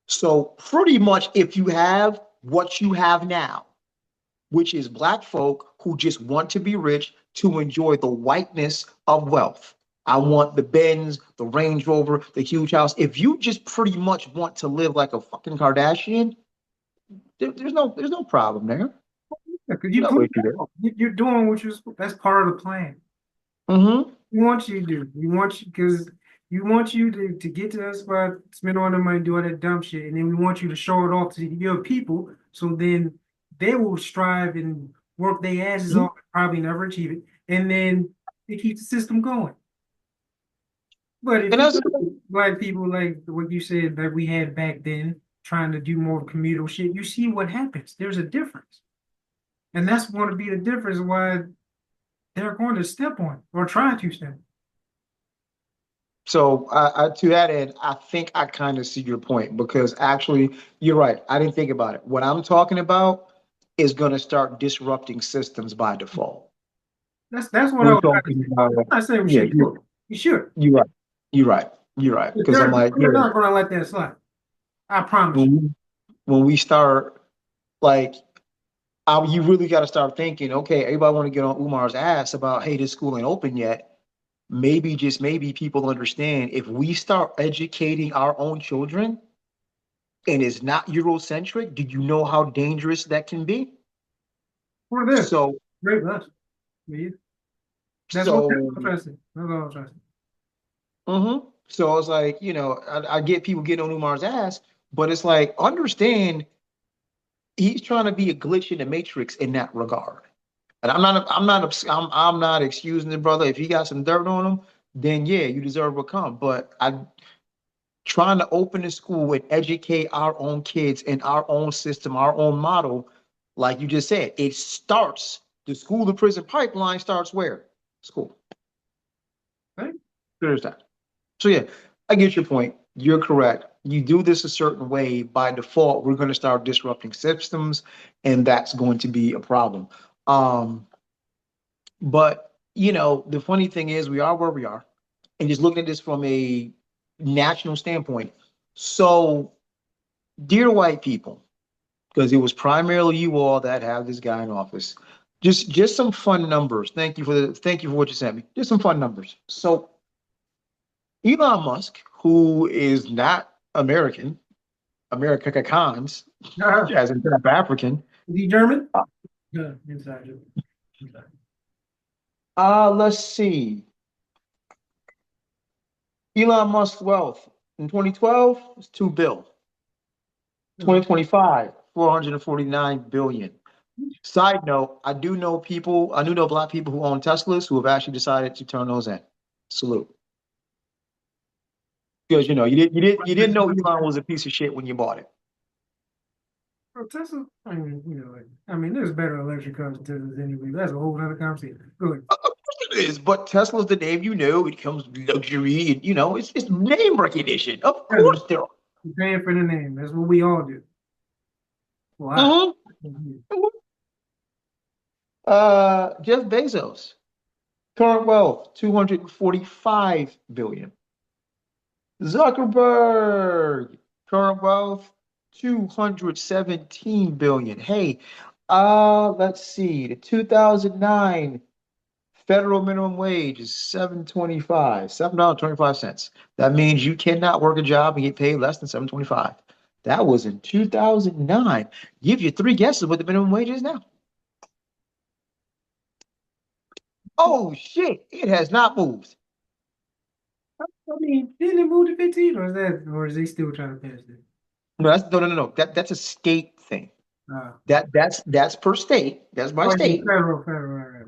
So pretty much, if you have what you have now, which is black folk who just want to be rich to enjoy the whiteness of wealth. I want the Benz, the Range Rover, the huge house. If you just pretty much want to live like a fucking Kardashian, there's no problem there. Because you No put issue there. you're doing what you're supposed. That's part of the plan. Mm-hmm. We want you to do. We want you because you want you to get to that spot, spend all the money, do all that dumb shit, and then we want you to show it off to your people. So then they will strive and work their asses off, and probably never achieve it, and then it keeps the system going. But if And you that's look at black people like what you said that we had back then, trying to do more communal shit, you see what happens. There's a difference, and that's going to be the difference why they're going to step on or try to step. so to that end, I think I kind of see your point because actually, you're right. I didn't think about it. What I'm talking about is going to start disrupting systems by default. That's what I We're was trying to talking say. about, I'm not saying we yeah, should do it. We should. you're right. You're right. You're right. But Because I'm like, they're yeah, not going to let that slide. I promise you. when we start like, you really got to start thinking, okay, everybody want to get on Umar's ass about, hey, this school ain't open yet. Maybe just maybe people understand if we start educating our own children and it's not Eurocentric, do you know how dangerous that can be? For this, So, great lesson. Yeah. That's so, what I'm trying to say. That's all I'm trying to say. so it's like, I get people getting on Umar's ass, but it's like, understand he's trying to be a glitch in the matrix in that regard. And I'm not excusing the brother. If he got some dirt on him, then yeah, you deserve what come. But I trying to open a school and educate our own kids in our own system, our own model, like you just said, it starts the school to prison pipeline starts where? School. Right? There's that. So yeah, I get your point. You're correct. You do this a certain way, by default, we're going to start disrupting systems, and that's going to be a problem. Um, but the funny thing is we are where we are. And just looking at this from a national standpoint. So, dear white people, because it was primarily you all that have this guy in office. Just some fun numbers. Thank you for what you sent me. Just some fun numbers. So Elon Musk, who is not American, America Cons, as in South African. Is he German? Yeah, inside German. Inside. Let's see. Elon Musk's wealth in 2012 was 2 bill. Uh, 2025, 449 billion. Side note, I do know people, I do know black people who own Teslas who have actually decided to turn those in. Salute. Because you didn't know Elon was a piece of shit when you bought it. Tesla, I mean, there's better electric cars than Teslas anyway. That's a whole other conversation. Go ahead. Of course it is, but Tesla's the name you know. It comes with luxury and it's name recognition. Of Yeah, course there are. you're paying for the name. That's what we all do. Why? Mhm. Jeff Bezos, current wealth 245 billion. Zuckerberg, current wealth 217 billion. Hey, let's see. The 2009 federal minimum wage is 7.25, $7.25. That means you cannot work a job and get paid less than 7.25. That was in 2009. Give you three guesses what the minimum wage is now. Oh shit, it has not moved. I mean, didn't it move to 15, or is they still trying to pass it? No. That's a state thing. Uh, That's per state. That's by oh, yeah, state. federal, right, right.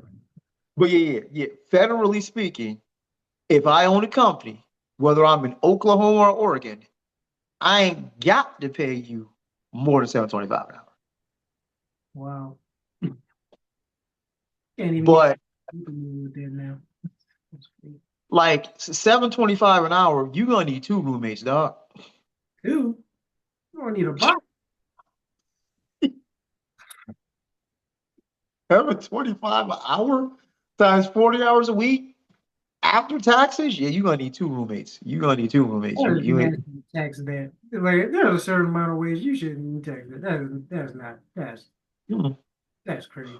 But yeah. Federally speaking, if I own a company, whether I'm in Oklahoma or Oregon, I ain't got to pay you more than 7.25 an hour. Wow. Can't even get But with that now. That's crazy. like 7.25 an hour, you gonna need two roommates, dog. Two? You don't need a box. 7.25 an hour times 40 hours a week after taxes. Yeah, you gonna need two roommates. You gonna need two roommates. That You is you ain't. nasty tax that. Like, there's a certain amount of ways you shouldn't even tax that. That's not, Mm. that's crazy.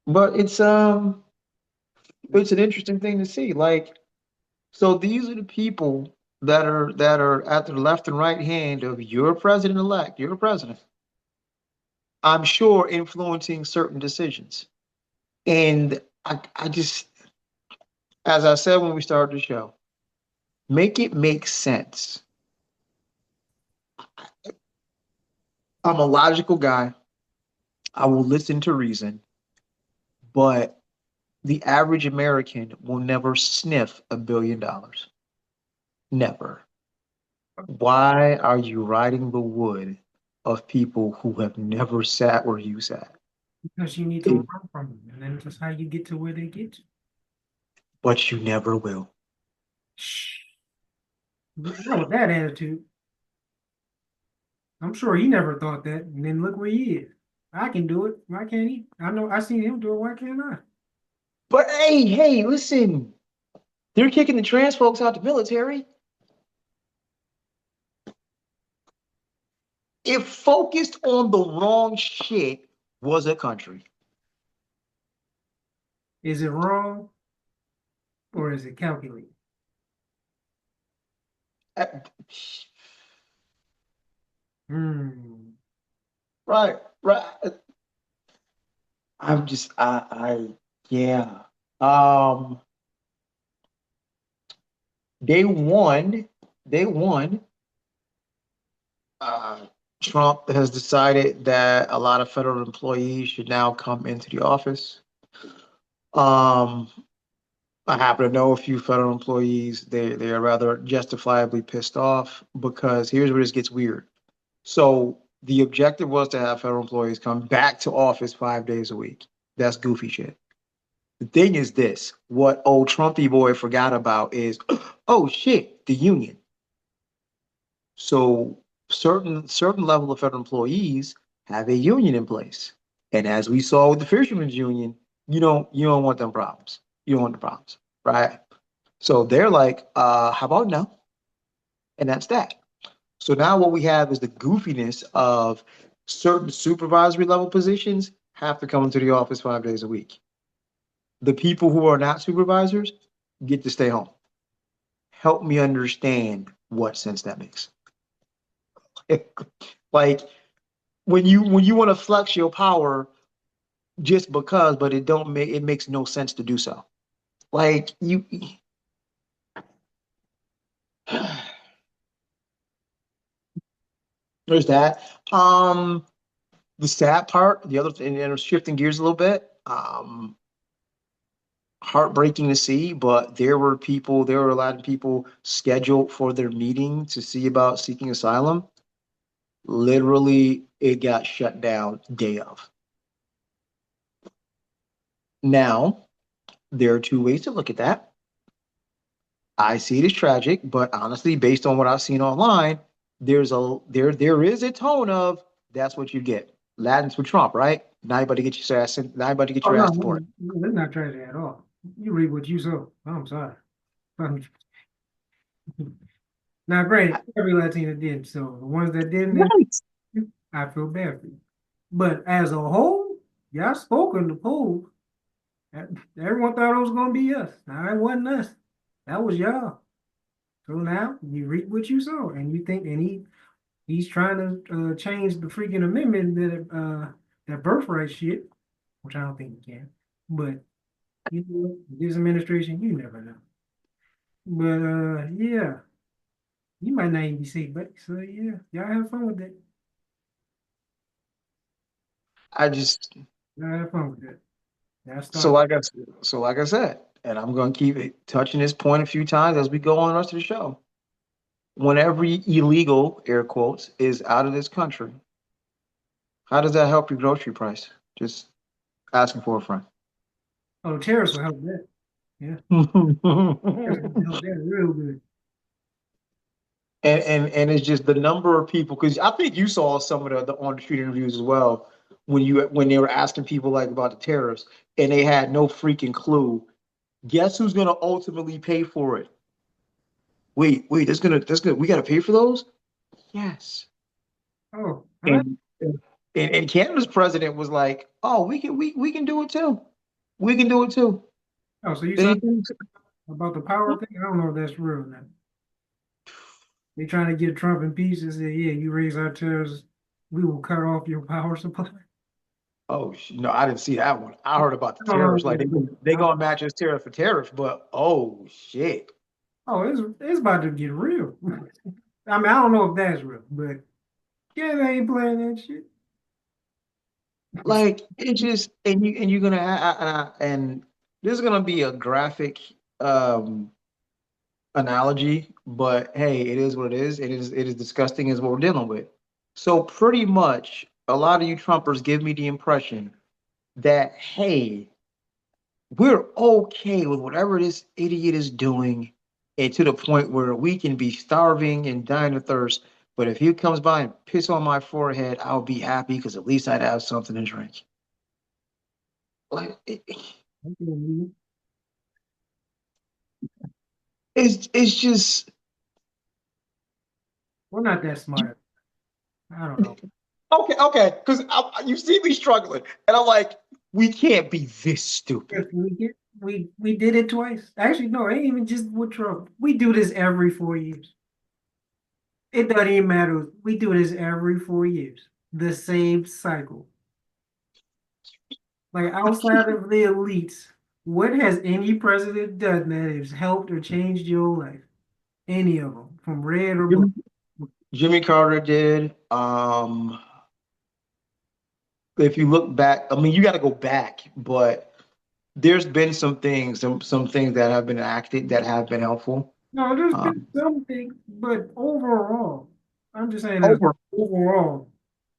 But it's an interesting thing to see. Like, so these are the people that are at the left and right hand of your president elect, your president. I'm sure influencing certain decisions. And I just, as I said when we started the show, make it make sense. I'm a logical guy. I will listen to reason, but the average American will never sniff $1 billion. Never. Why are you riding the wood of people who have never sat where you sat? Because you need to It- learn from them, and then that's how you get to where they get to. but you never will. Shh. Not with that attitude. I'm sure he never thought that, and then look where he is. I can do it. Why can't he? I know I seen him do it. Why can't I? But hey, listen, they're kicking the trans folks out the military. It focused on the wrong shit was a country. Is it wrong or is it calculated? Uh, Hmm. Right, right. I'm just, yeah. Um, they won. They won. Uh, Trump has decided that a lot of federal employees should now come into the office. Um, I happen to know a few federal employees. They are rather justifiably pissed off because here's where this gets weird. So the objective was to have federal employees come back to office 5 days a week. That's goofy shit. The thing is this: what old Trumpy boy forgot about is, oh shit, the union. So certain level of federal employees have a union in place, and as we saw with the fishermen's union, you don't want them problems. You don't want the problems, right? So they're like, how about no? And that's that. So now what we have is the goofiness of certain supervisory level positions have to come into the office 5 days a week. The people who are not supervisors get to stay home. Help me understand what sense that makes. Like when you want to flex your power just because, but it makes no sense to do so. Like you there's that. The sad part, the other thing, and shifting gears a little bit. Heartbreaking to see, but there were a lot of people scheduled for their meeting to see about seeking asylum. Literally, it got shut down day of. Now, there are two ways to look at that. I see it as tragic, but honestly, based on what I've seen online, there is a tone of that's what you get. Latins for Trump, right? Now you about to get your ass in, now you about to get Oh your no, ass no, deported. no, that's not tragic at all. You read what you saw. I'm sorry. Now, granted, every Latina did. So the ones that didn't, Right. I feel bad for you. But as a whole, y'all spoke in the poll. Everyone thought it was gonna be us. Now it wasn't us. That was y'all. So now you reap what you sow, and you think, and he's trying to change the freaking amendment that birthright shit, which I don't think he can. But you know, this administration, you never know. But yeah, you might not even be safe, but so yeah, y'all have fun with that. I just Y'all have fun with that. Y'all so start. like I so like I said, and I'm gonna keep touching this point a few times as we go on the rest of the show. When every illegal, air quotes, is out of this country, how does that help your grocery price? Just asking for a friend. Oh, tariffs will help that. Yeah, tariffs will help that real good. And it's just the number of people because I think you saw some of the on the street interviews as well when they were asking people like about the tariffs and they had no freaking clue. Guess who's gonna ultimately pay for it? Wait, that's gonna we gotta pay for those? Yes. Oh, all right. And Canada's president was like, "Oh, we can do it too. We can do it too." Oh, so you saw Anything? about the power thing? I don't know if that's real now. They trying to get Trump in peace and say, yeah, you raise our tariffs, we will cut off your power supply. Oh no, I didn't see that one. I heard about the I don't know if tariffs. Like that's real. they gonna match us tariff for tariff, but oh shit. Oh, it's about to get real. I mean, I don't know if that's real, but Yeah, they ain't playing that shit. Like it just and you're gonna and this is gonna be a graphic um analogy, but hey, it is what it is. It is disgusting is what we're dealing with. So pretty much a lot of you Trumpers give me the impression that hey, we're okay with whatever this idiot is doing, and to the point where we can be starving and dying of thirst. But if he comes by and piss on my forehead, I'll be happy because at least I'd have something to drink. Like it's just We're not that smart. I don't know. okay. Because you see me struggling, and I'm like, we can't be this stupid. If we did it twice. Actually, no, it ain't even just with Trump. We do this every 4 years. It doesn't even matter. We do this every 4 years. The same cycle. Like outside of the elites, what has any president done that has helped or changed your life? Any of them, from red or blue. Jimmy, Jimmy Carter did. If you look back, I mean, you got to go back, but there's been some things that have been acted that have been helpful. No, there's been Um, something, but overall, I'm just saying as over. overall,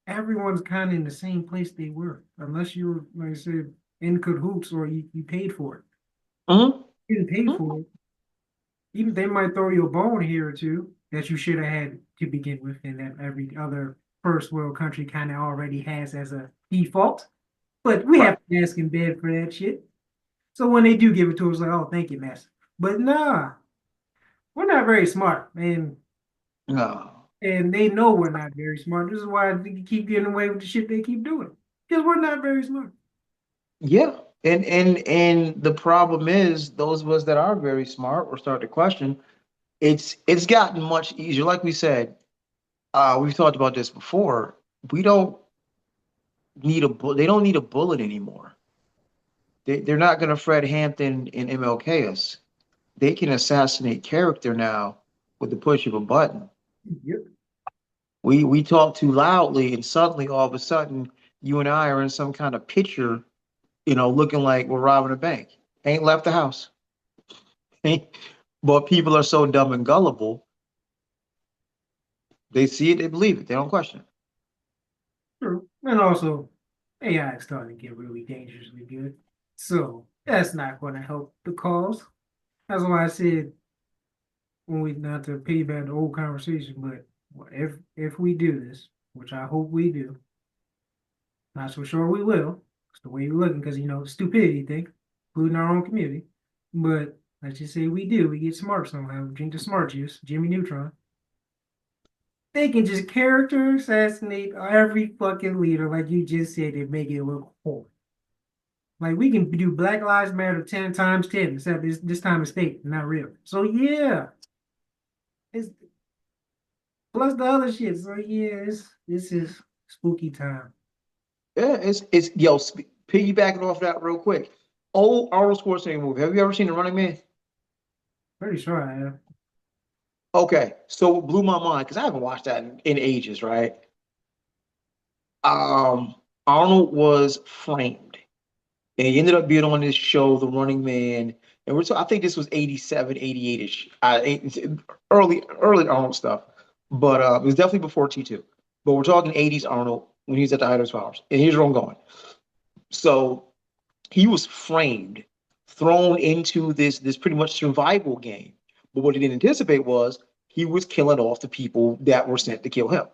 everyone's kind of in the same place they were, unless you were, like I said, in cahoots or you paid for it. Mhm. You didn't pay for it. Even they might throw you a bone here or two that you should have had to begin with, and that every other first world country kind of already has as a default. But we Right. have to ask in bed for that shit. So when they do give it to us, like, oh, thank you, master. But nah, we're not very smart, No. and they know we're not very smart. This is why they keep getting away with the shit they keep doing because we're not very smart. Yeah. And the problem is those of us that are very smart or start to question, it's gotten much easier. Like we said, we've talked about this before. We don't they don't need a bullet anymore. They're not gonna Fred Hampton and MLK us. They can assassinate character now with the push of a button. Yep. We talk too loudly, and suddenly, all of a sudden, you and I are in some kind of picture, looking like we're robbing a bank. Ain't left the house. But people are so dumb and gullible, they see it, they believe it, they don't question it. True. And also, AI is starting to get really dangerously good. So that's not going to help the cause. That's why I said when we not to piggyback the old conversation, but if we do this, which I hope we do, not so sure we will. It's the way we're looking because stupidity thing, including our own community. But let's just say we do, we get smart somehow. Drink the smart juice, Jimmy Neutron. They can just character assassinate every fucking leader, like you just said, and make it look horrible. Like we can do Black Lives Matter 10 times 10, except this time it's fake, not real. So yeah, it's plus the other shit. So yeah, this is spooky time. Yeah, it's piggybacking off that real quick. Old Arnold Schwarzenegger movie. Have you ever seen The Running Man? Pretty sure I have. Okay, so it blew my mind because I haven't watched that in ages, right? Um, Arnold was framed, and he ended up being on this show, The Running Man. And I think this was 87, 88 ish, early Arnold stuff. But it was definitely before T2. But we're talking 80s Arnold when he's at the height of his powers. And here's where I'm going. So he was framed, thrown into this pretty much survival game. But what he didn't anticipate was he was killing off the people that were sent to kill him.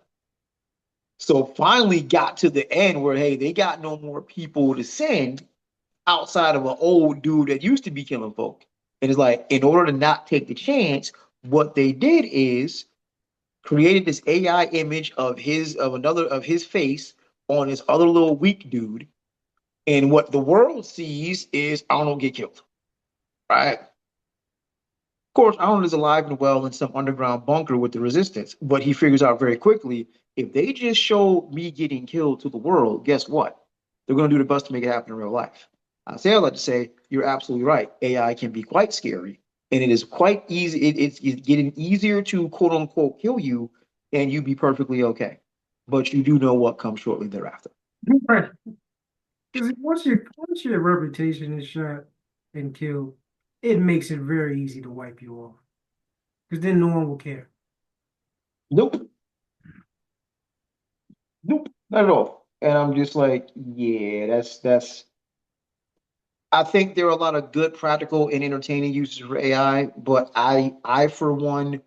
So finally got to the end where hey, they got no more people to send outside of an old dude that used to be killing folk. And it's like, in order to not take the chance, what they did is created this AI image of his face on this other little weak dude. And what the world sees is Arnold get killed. Right? Of course, Arnold is alive and well in some underground bunker with the resistance, but he figures out very quickly if they just show me getting killed to the world, guess what? They're going to do their best to make it happen in real life. I say I like to say you're absolutely right. AI can be quite scary, and it is quite easy. It's getting easier to quote unquote kill you, and you be perfectly okay. but you do know what comes shortly thereafter. Right. Because once your reputation is shot and killed, it makes it very easy to wipe you off. Because then no one will care. Nope, nope, not at all. And I'm just like, yeah, that's. I think there are a lot of good, practical, and entertaining uses for AI, but I for one,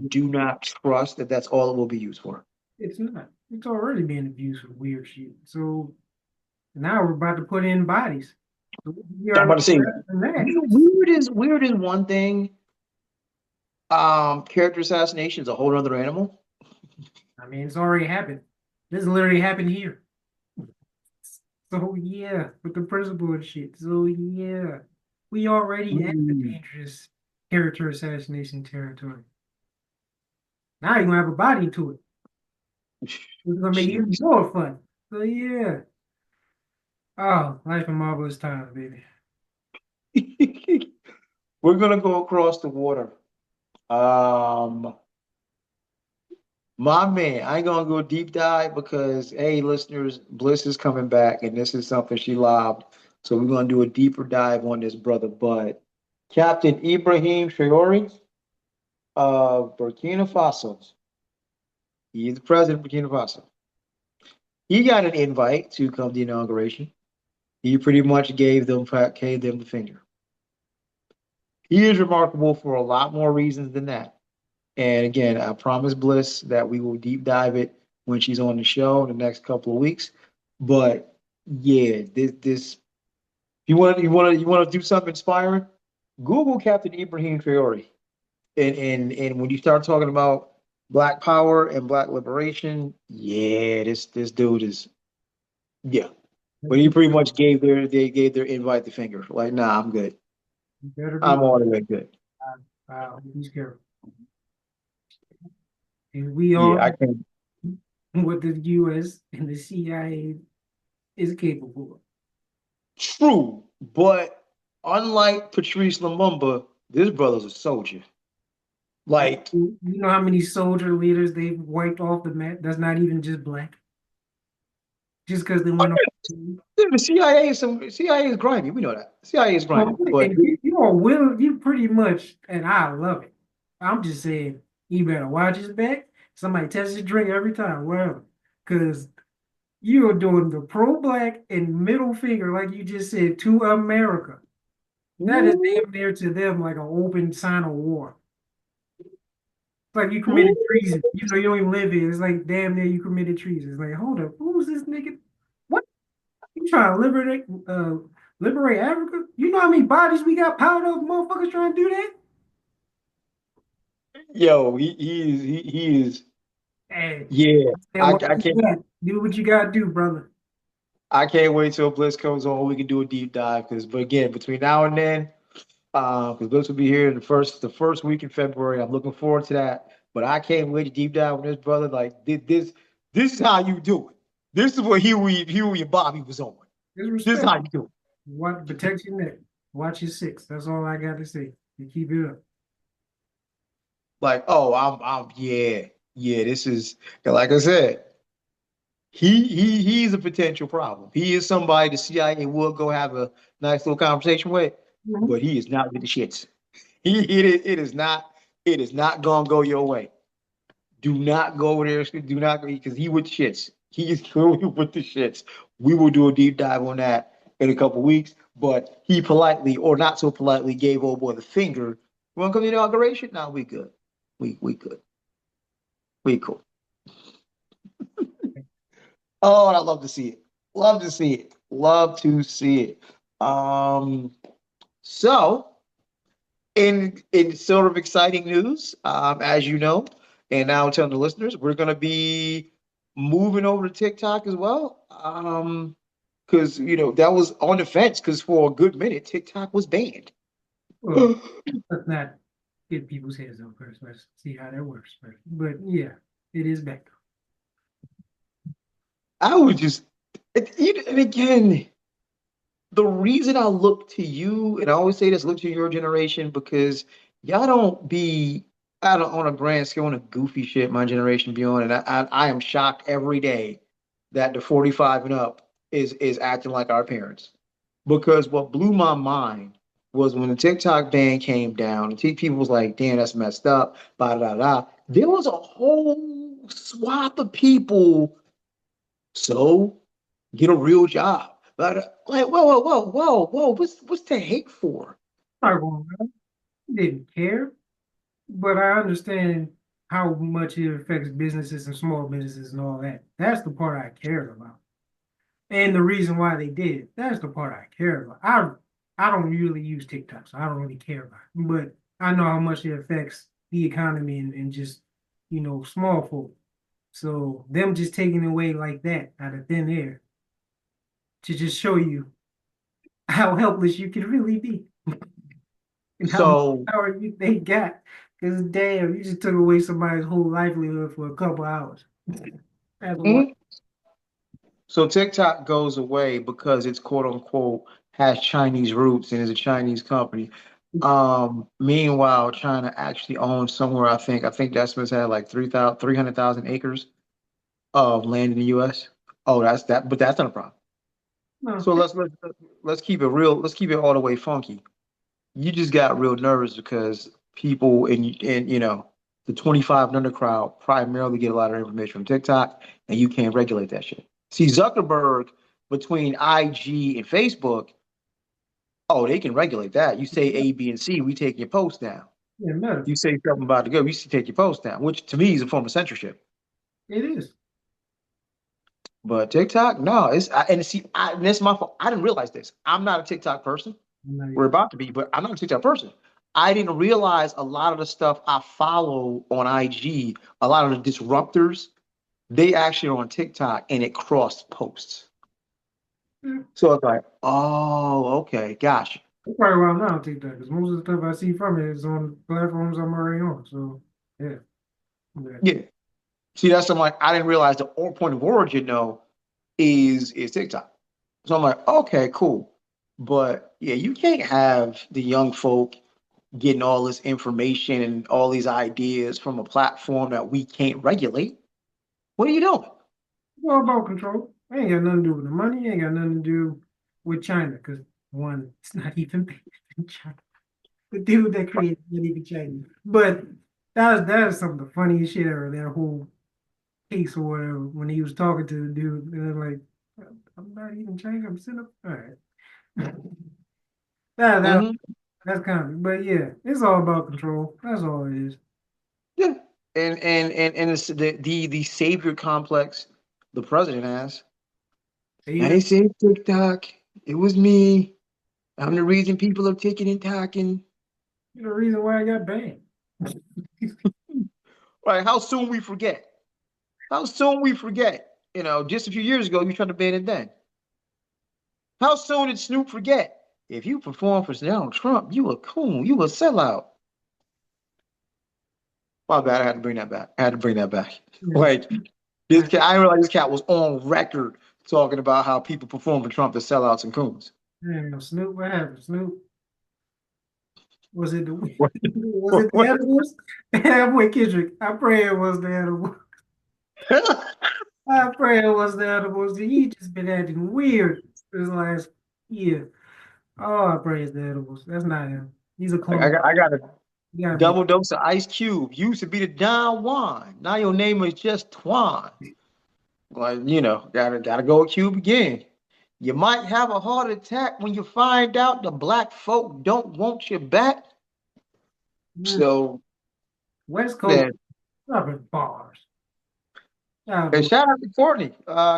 do not trust that that's all it will be used for. It's not. It's already being abused for weird shit. So now we're about to put in bodies. So we I'm are about no to say, better than that. weird is one thing. Character assassination is a whole other animal. I mean, it's already happened. This literally happened here. So yeah, with the principal and shit. So yeah, we already at the Mm. dangerous character assassination territory. Now you're gonna have a body to it. It's gonna make it even Jeez. more fun. So yeah. Oh, life in marvelous times, baby. We're gonna go across the water. Um, my man, I ain't gonna go deep dive because hey, listeners, Bliss is coming back, and this is something she lobbed. So we're gonna do a deeper dive on this brother. But Captain Ibrahim Traore of Burkina Faso, he's the president of Burkina Faso. He got an invite to come to the inauguration. He pretty much gave them the finger. He is remarkable for a lot more reasons than that. And again, I promise Bliss that we will deep dive it when she's on the show in the next couple of weeks. But yeah, this you want to do something inspiring, Google Captain Ibrahim Traore. And when you start talking about Black Power and Black Liberation, yeah, this dude is yeah. But he pretty much gave their invite the finger. Like, nah, I'm good. You better be. I'm all the way good. He's careful. And we all Yeah, I know can. what the U.S. and the CIA is capable of. True, but unlike Patrice Lumumba, this brother's a soldier. Like, You know how many soldier leaders they've wiped off the map? That's not even just black. Just because they went on. the CIA is grimy. We know that. CIA is grimy, but And you are will you pretty much, and I love it. I'm just saying, you better watch his back. Somebody test his drink every time, wherever, because you are doing the pro-black and middle finger, like you just said, to America. That is ooh, damn near to them like an open sign of war. It's like you ooh, committed treason. You know you don't even live here. It's like damn near you committed treason. It's like, hold up, who's this nigga? What? You trying to liberate Africa? You know how many bodies we got piled up, motherfuckers trying to do that? yo, he is. Hey, Yeah, and I what I you can't got? Do what you gotta do, brother. I can't wait till Bliss comes on. We can do a deep dive because, but again, between now and then, because Bliss will be here in the first week in February. I'm looking forward to that. But I can't wait to deep dive on this brother. Like this is how you do it. This is what Huey and Bobby was on. Just This is respect. how you do it. What protect your neck. Watch your six. That's all I got to say. You keep it up. Like, oh, yeah. This is like I said. He's a potential problem. He is somebody the CIA will go have a nice little conversation with, Mhm. but he is not with the shits. It is not gonna go your way. Do not go over there. Do not go because he with the shits. He is clearly with the shits. We will do a deep dive on that in a couple weeks. But he politely or not so politely gave old boy the finger. You want to come to the inauguration? No, we good. We good. We cool. Oh, and I love to see it. Love to see it. Love to see it. So in sort of exciting news, as you know, and now telling the listeners, we're gonna be moving over to TikTok as well. Because that was on the fence because for a good minute TikTok was banned. Well, let's not get people's heads up first. Let's see how that works first. But yeah, it is back. I would just and again, the reason I look to you, and I always say this, look to your generation because y'all don't be. I don't on a grand scale, on a goofy shit my generation be on, and I am shocked every day that the 45 and up is acting like our parents. Because what blew my mind was when the TikTok ban came down, and people was like, damn, that's messed up, blah, blah, blah. There was a whole swath of people, so get a real job. Like, whoa, what's the hate for? I didn't care, but I understand how much it affects businesses and small businesses and all that. That's the part I cared about. And the reason why they did it. That's the part I care about. I don't really use TikTok, so I don't really care about it. But I know how much it affects the economy and just, small folk. So them just taking away like that out of thin air to just show you how helpless you can really be and how much So, power you they got. Because damn, you just took away somebody's whole livelihood for a couple hours. That's what. mhm. So TikTok goes away because it's quote unquote has Chinese roots and is a Chinese company. Meanwhile, China actually owns somewhere, I think the estimates had like 300,000 acres of land in the US. Oh, that's that, but that's not a problem. No, So let's keep it real. Let's keep it all the way funky. You just got real nervous because people in the 25 and under crowd primarily get a lot of information from TikTok, and you can't regulate that shit. See, Zuckerberg between IG and Facebook, oh, they can regulate that. You say A, B, and C, we take your post down. yeah, no, You say something about the good, we take your post down, which to me is a form of censorship. it is. But TikTok, no, and see, and it's my fault. I didn't realize this. I'm not a TikTok person. No, We're about to be, but I'm not a TikTok person. I didn't realize a lot of the stuff I follow on IG, a lot of the disruptors, they actually are on TikTok and it cross posts. yeah. So it's like, oh, okay, gosh. That's probably why I'm not on TikTok, because most of the stuff I see from it is on platforms I'm already on. So yeah, yeah. Yeah. See, that's something like I didn't realize the point of origin though is TikTok. So I'm like, okay, cool. But yeah, you can't have the young folk getting all this information and all these ideas from a platform that we can't regulate. What are you doing? It's all about control. It ain't got nothing to do with the money. It ain't got nothing to do with China, because one, it's not even based in China. The dude that created it not even Chinese. But that is some of the funniest shit ever. That whole case or whatever when he was talking to the dude, and they're like, "I'm not even Chinese. I'm sitting up." All right. That that Hmm. that's kind of. But yeah, it's all about control. That's all it is. Yeah. And it's the savior complex the president has. I Even didn't say TikTok. It was me. I'm the reason people are taking and talking. the reason why I got banned. Right? How soon we forget? How soon we forget? Just a few years ago, you tried to ban it then. How soon did Snoop forget? If you perform for Donald Trump, you a coon. You a sellout. My bad. I had to bring that back. I had to bring that back. Yeah. Like this cat, I didn't realize this cat was on record talking about how people perform for Trump as sellouts and coons. Damn, Snoop, what happened? Snoop, was it the What? was it the edibles? That boy Kendrick, I pray it was the edibles. I pray it was the edibles. He just been acting weird this last year. Oh, I pray it's the edibles. That's not him. He's a clone. I got a You gotta be. double dose of Ice Cube. Used to be the Don Juan. Now your name is just Twan. Like, gotta go with Cube again. You might have a heart attack when you find out the black folk don't want you back. Mm, So, West Coast, man, up in bars. Gotta and do shout out to Courtney.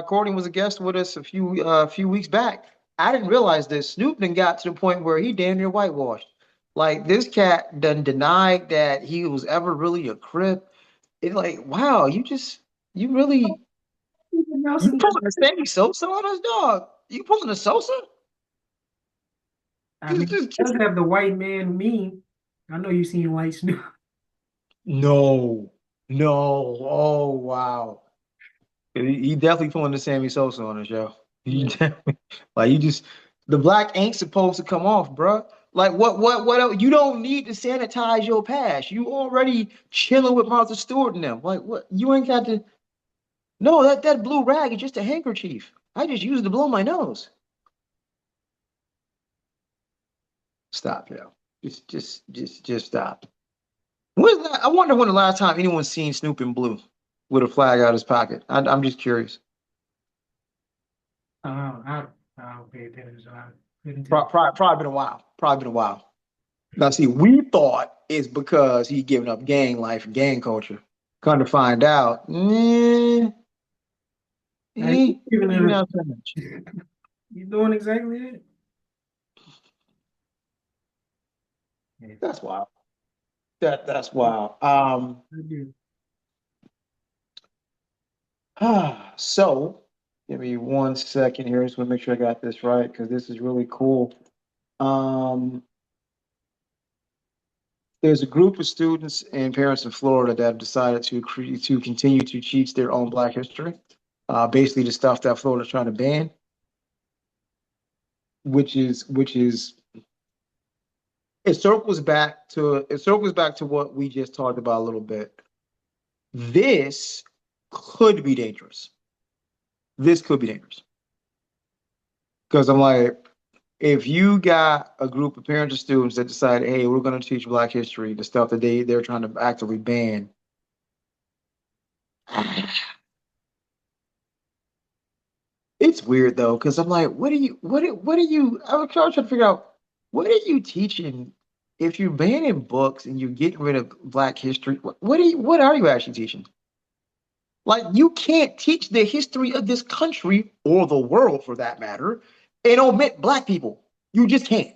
Courtney was a guest with us a few weeks back. I didn't realize this. Snoop done got to the point where he damn near whitewashed. Like this cat done denied that he was ever really a Crip. It's like, wow, you really it. you Nelson, pulling a Sammy Sosa on us, dog. You pulling a Sosa? I Just, mean, just, he just does have the white man meme. I know you've seen White Snoop. no, no. Oh wow. He definitely pulling the Sammy Sosa on the show. He Yeah. definitely like you just the black ain't supposed to come off, bruh. Like what else? You don't need to sanitize your past. You already chilling with Martha Stewart and them. Like what? You ain't got to. No, that blue rag is just a handkerchief. I just used to blow my nose. Stop, yo. Just stop. I wonder when the last time anyone's seen Snoop in blue with a flag out of his pocket. I'm just curious. I don't pay attention. I couldn't tell. Probably been a while. Probably been a while. Now, see, we thought it's because he giving up gang life and gang culture. Come to find out, Hey, even maybe not so much. if you doing exactly it. Yeah, That's wild. That's wild. I do. So give me 1 second here. Just want to make sure I got this right because this is really cool. Um, there's a group of students and parents in Florida that have decided to continue to teach their own Black history. Basically, the stuff that Florida's trying to ban, which is it circles back to what we just talked about a little bit. This could be dangerous. This could be dangerous because I'm like, if you got a group of parents and students that decide, hey, we're going to teach Black history, the stuff that they're trying to actively ban, it's weird though because I'm like, what are you? I was trying to figure out what are you teaching if you're banning books and you're getting rid of Black history. What are you actually teaching? Like, you can't teach the history of this country or the world for that matter and omit Black people. You just can't.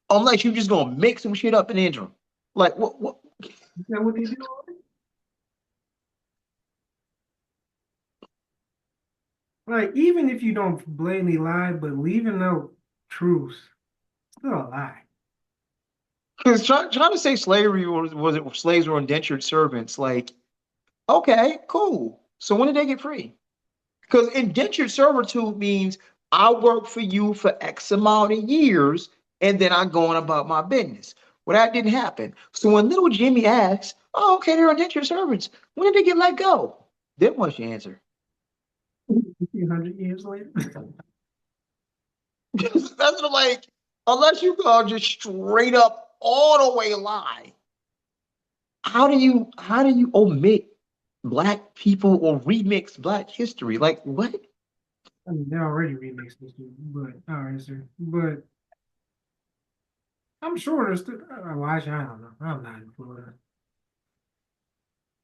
Unless you're just gonna make some shit up in the interim. Like what Is that what they do? Like, even if you don't blatantly lie, but leaving out truths, still a lie. because trying to say slavery was it slaves were indentured servants, like, okay, cool. So when did they get free? Because indentured servitude means I work for you for X amount of years and then I go on about my business. Well, that didn't happen. So when little Jimmy asks, oh, okay, they're indentured servants. When did they get let go? Then what's your answer? A few hundred years later. That's what I'm like, unless you go just straight up all the way lie, how do you omit Black people or remix Black history? Like what? I mean, they already remixed this dude, but all right, sir. But I'm sure there's still, well, actually, I don't know. I'm not in Florida.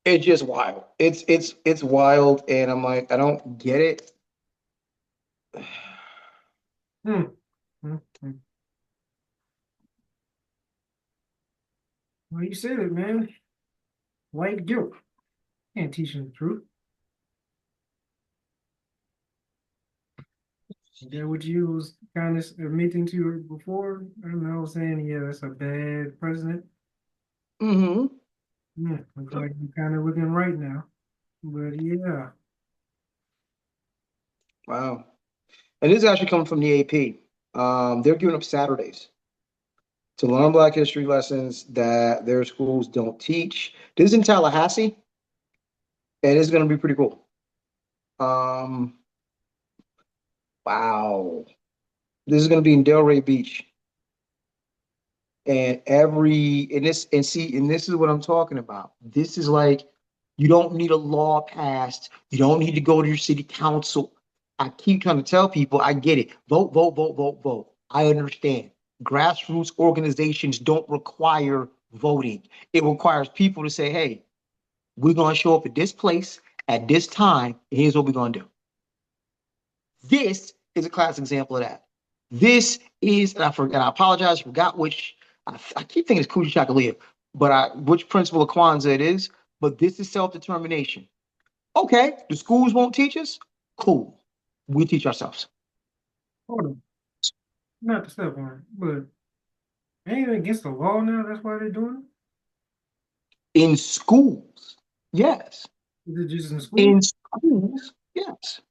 It's just wild. It's wild, and I'm like, I don't get it. Hmm. Hmm. Hmm. Well, you said it, man. White guilt. Can't teach them the truth. Is that what you was kind of admitting to before? I don't know, saying, yeah, that's a bad president. Hmm. Yeah, looks like you're kind of looking right now. But yeah, Wow. And this is actually coming from the AP. They're giving up Saturdays to learn Black history lessons that their schools don't teach. This is in Tallahassee, and it's going to be pretty cool. Um, wow. This is going to be in Delray Beach. And this is what I'm talking about. This is like you don't need a law passed. You don't need to go to your city council. I keep trying to tell people, I get it. Vote, vote, vote, vote, vote. I understand. Grassroots organizations don't require voting. It requires people to say, hey, we're gonna show up at this place at this time, and here's what we're gonna do. This is a classic example of that. This is, and I apologize, I forgot which, I keep thinking it's Kuji Chakalia, but which principle of Kwanzaa it is, but this is self-determination. Okay, the schools won't teach us? Cool. We teach ourselves. hold on. Not to step on it, but ain't it against the law now? That's why they're doing In schools, yes. it? Is it just in school? In schools, yes.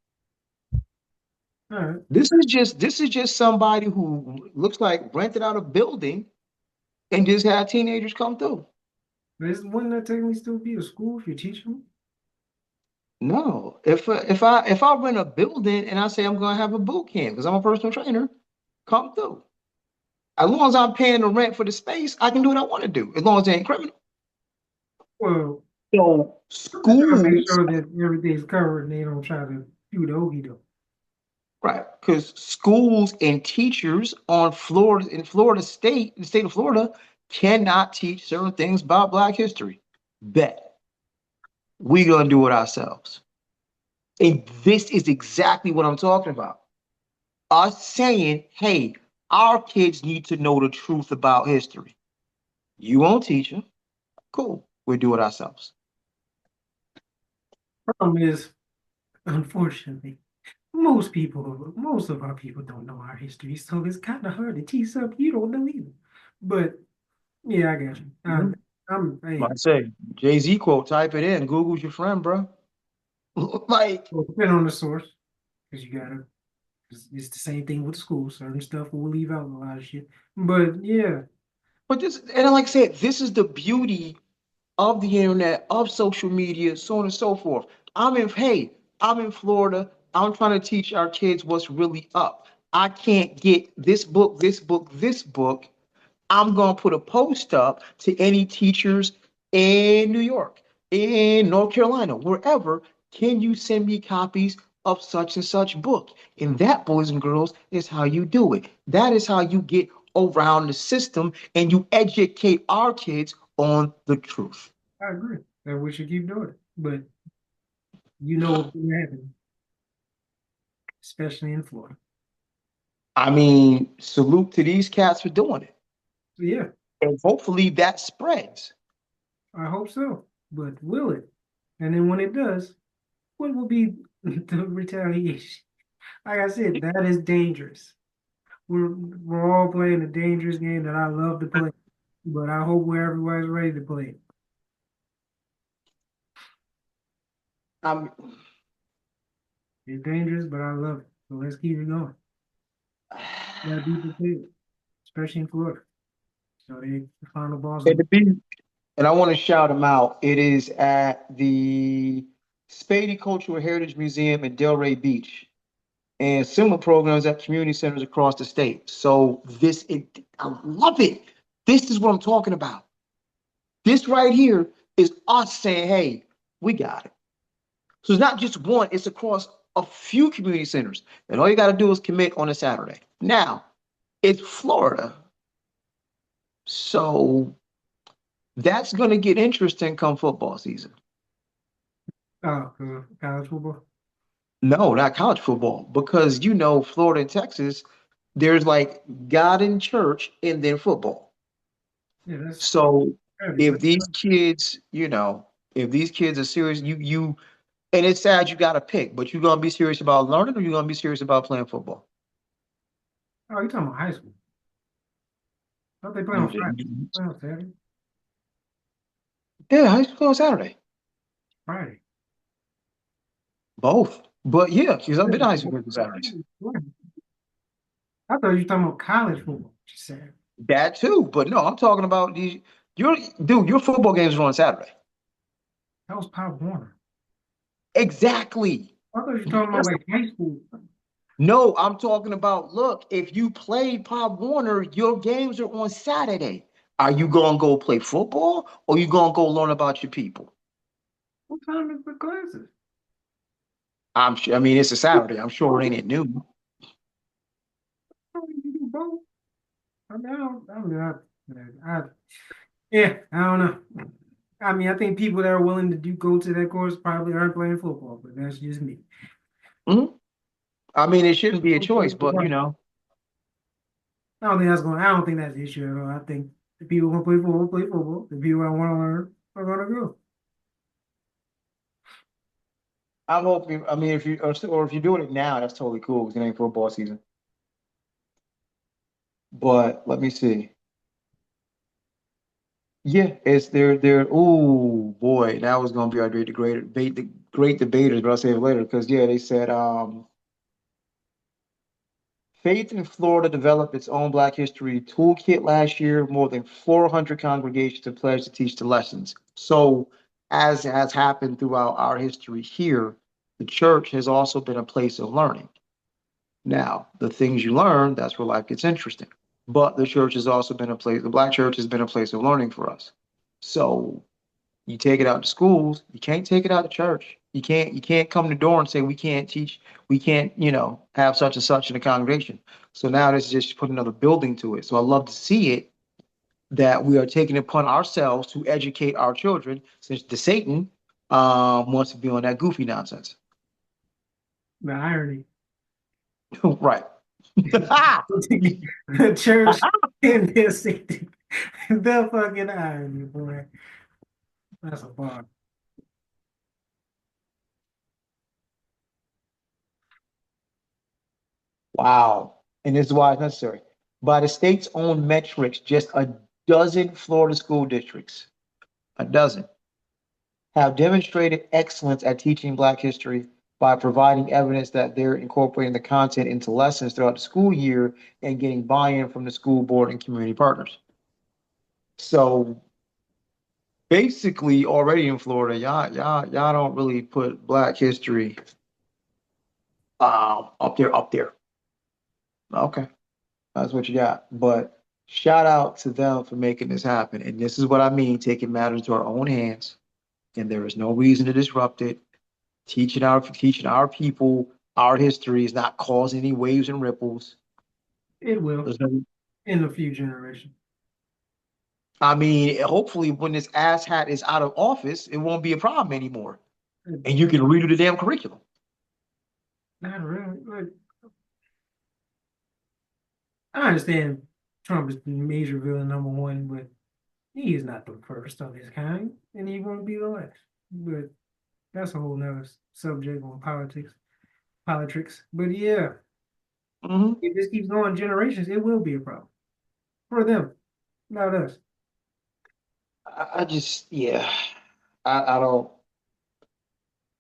All right. This is just somebody who looks like rented out a building and just have teenagers come through. Wouldn't that technically still be a school if you're teaching them? No, if I rent a building and I say I'm gonna have a boot camp because I'm a personal trainer, come through. As long as I'm paying the rent for the space, I can do what I want to do. As long as it ain't criminal. Well, So I'm just trying to make schools, sure that everything's covered and they don't try to do the okey doke. right? Because schools and teachers on Florida in Florida State, the state of Florida, cannot teach certain things about Black history. Bet we gonna do it ourselves. And this is exactly what I'm talking about. Us saying, hey, our kids need to know the truth about history. You won't teach them. Cool. We'll do it ourselves. Problem is, unfortunately, most of our people don't know our history, so it's kind of hard to teach something you don't know either. But yeah, I got you. Mhm. Hey, I say, Jay-Z quote, type it in. Google's your friend, bro. Like, well, depend on the source, because you gotta. It's the same thing with school. Certain stuff will leave out a lot of shit. But yeah, but this, and like I said, this is the beauty of the internet, of social media, so on and so forth. I'm in Florida. I'm trying to teach our kids what's really up. I can't get this book, this book, this book. I'm going to put a post up to any teachers in New York, in North Carolina, wherever. Can you send me copies of such and such book? And that, boys and girls, is how you do it. That is how you get around the system and you educate our kids on the truth. I agree that we should keep doing it. But you know what's gonna happen, especially in Florida. I mean, salute to these cats for doing it. So yeah, And hopefully that spreads. I hope so. But will it? And then when it does, what will be the retaliation? Like I said, that is dangerous. We're all playing a dangerous game that I love to play, but I hope where everybody's ready to play it. I'm, It's dangerous, but I love it. So let's keep it going. Gotta be prepared, especially in Florida. So the final balls and are to be and I want to shout them out. It is at the Spady Cultural Heritage Museum in Delray Beach, and similar programs at community centers across the state. So I love it. This is what I'm talking about. This right here is us saying, "Hey, we got it." So it's not just one; it's across a few community centers, and all you got to do is commit on a Saturday. Now, it's Florida, so that's going to get interesting come football season. college football. No, not college football, because Florida and Texas, there's like God in church and then football. Yeah, that's So early. if these kids, if these kids are serious, and it's sad you got to pick, but you're gonna be serious about learning or you're gonna be serious about playing football. Oh, you talking about high school? Don't they play on Friday? Mhm. Play on Saturday? Yeah, high school on Saturday, Friday. both. But yeah, because I've Yeah, been to high school on Saturdays. I thought you were talking about college football. You said That too, but no, I'm talking about these. Your football games are on Saturday. that was Pop Warner. Exactly. I thought you were talking about like high school. No, I'm talking about, look, if you play Pop Warner, your games are on Saturday. Are you going to go play football or you going to go learn about your people? What time is the classes? I'm sure, I mean, it's a Saturday. I'm sure it ain't at noon. Oh, you do both. I mean, yeah, I don't know. I mean, I think people that are willing to do go to that course probably aren't playing football, but that's just me. Mhm. I mean, it shouldn't be a choice, but I don't think that's the issue at all. I think the people who play football. The people that want to learn are gonna go. I'm hoping, I mean, or if you're doing it now, that's totally cool because it ain't football season. But let me see. Yeah, it's oh boy, that was going to be our great debaters, but I'll say it later because, yeah, they said, Faith in Florida developed its own Black History toolkit last year. More than 400 congregations have pledged to teach the lessons. So, as has happened throughout our history here, the church has also been a place of learning. Now, the things you learn, that's where life gets interesting. But the church has also been a place, the Black church has been a place of learning for us. So, you take it out to schools, you can't take it out to church. You can't come to the door and say we can't teach, we can't, have such and such in the congregation. So now this is just put another building to it. So I love to see it that we are taking it upon ourselves to educate our children, since the Satan wants to be on that goofy nonsense. The irony. Right. The church and their safety. The fucking irony, boy. That's a bar. Wow. And this is why it's necessary. By the state's own metrics, just a dozen Florida school districts, a dozen, have demonstrated excellence at teaching Black history by providing evidence that they're incorporating the content into lessons throughout the school year and getting buy-in from the school board and community partners. So basically, already in Florida, y'all don't really put Black history up there. Okay, that's what you got. But shout out to them for making this happen. And this is what I mean, taking matters into our own hands. And there is no reason to disrupt it. Teaching our people our history is not causing any waves and ripples. It will There's no, in a few generations. I mean, hopefully, when this asshat is out of office, it won't be a problem anymore, and you can redo the damn curriculum. Not really. Like, I understand Trump is the major villain number one, but he is not the first of his kind, and he won't be the last. But that's a whole nother subject on politics. But yeah, Hmm. if this keeps going generations, it will be a problem for them, not us. I just, yeah, I don't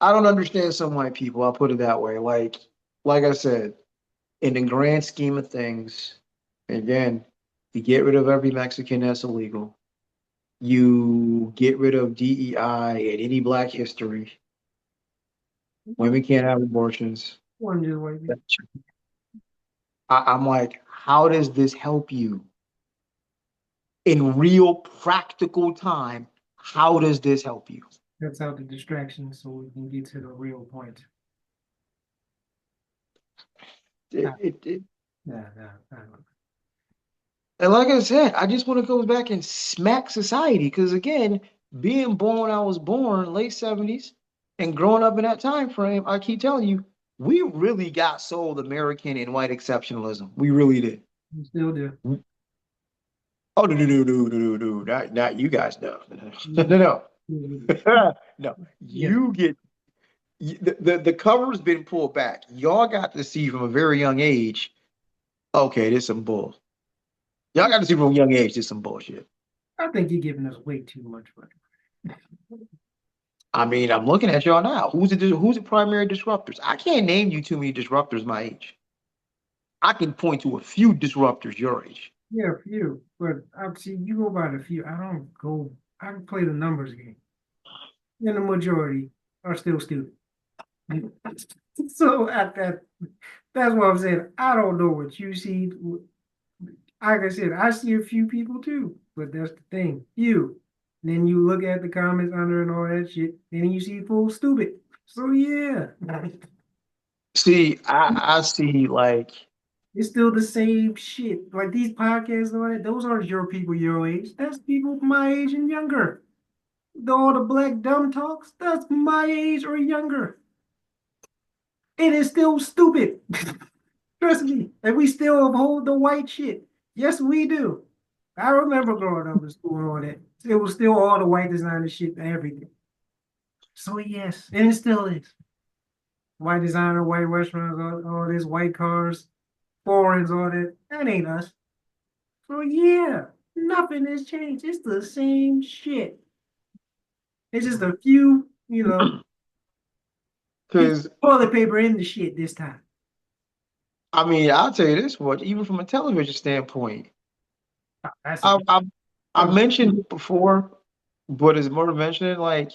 understand some white people. I'll put it that way. Like I said, in the grand scheme of things, again, you get rid of every Mexican that's illegal. You get rid of DEI and any Black history. Women can't have abortions. One just like me. I'm like, how does this help you in real practical time? How does this help you? That's out the distraction so we can get to the real point. It, Ah, it, it, nah, nah, nah. and like I said, I just want to go back and smack society because again, being born when I was born, late 70s, and growing up in that time frame, I keep telling you, we really got sold American and white exceptionalism. We really did. We still do. Oh no, no, no, no, no, no, no, not you guys. No, no, Mm, no, mm, no. No. yes, You get the cover's been pulled back. Y'all got to see from a very young age. Okay, there's some bull. Y'all got to see from a young age. There's some bullshit. I think you're giving us way too much money. I mean, I'm looking at y'all now. Who's the primary disruptors? I can't name you too many disruptors my age. I can point to a few disruptors your age. Yeah, a few, but I see you go by the few. I don't go. I can play the numbers game, and the majority are still stupid. So at that's what I'm saying. I don't know what you see. Like I said, I see a few people too, but that's the thing. Few. Then you look at the comments under and all that shit, and you see full stupid. So yeah, See, I see like it's still the same shit. Like these podcasts and all that, those aren't your people your age. That's people my age and younger. All the black dumb talks, that's my age or younger. It is still stupid. Trust me. And we still uphold the white shit. Yes, we do. I remember growing up in school and all that. It was still all the white designer shit and everything. So yes, and it still is. White designer, white restaurants, all this white cars, foreigns, all that. That ain't us. So yeah, nothing has changed. It's the same shit. It's just a few, people because toilet paper in the shit this time. I mean, I'll tell you this much, even from a television standpoint, That's a I, I, I oh, mentioned it before, but as more mentioned, like,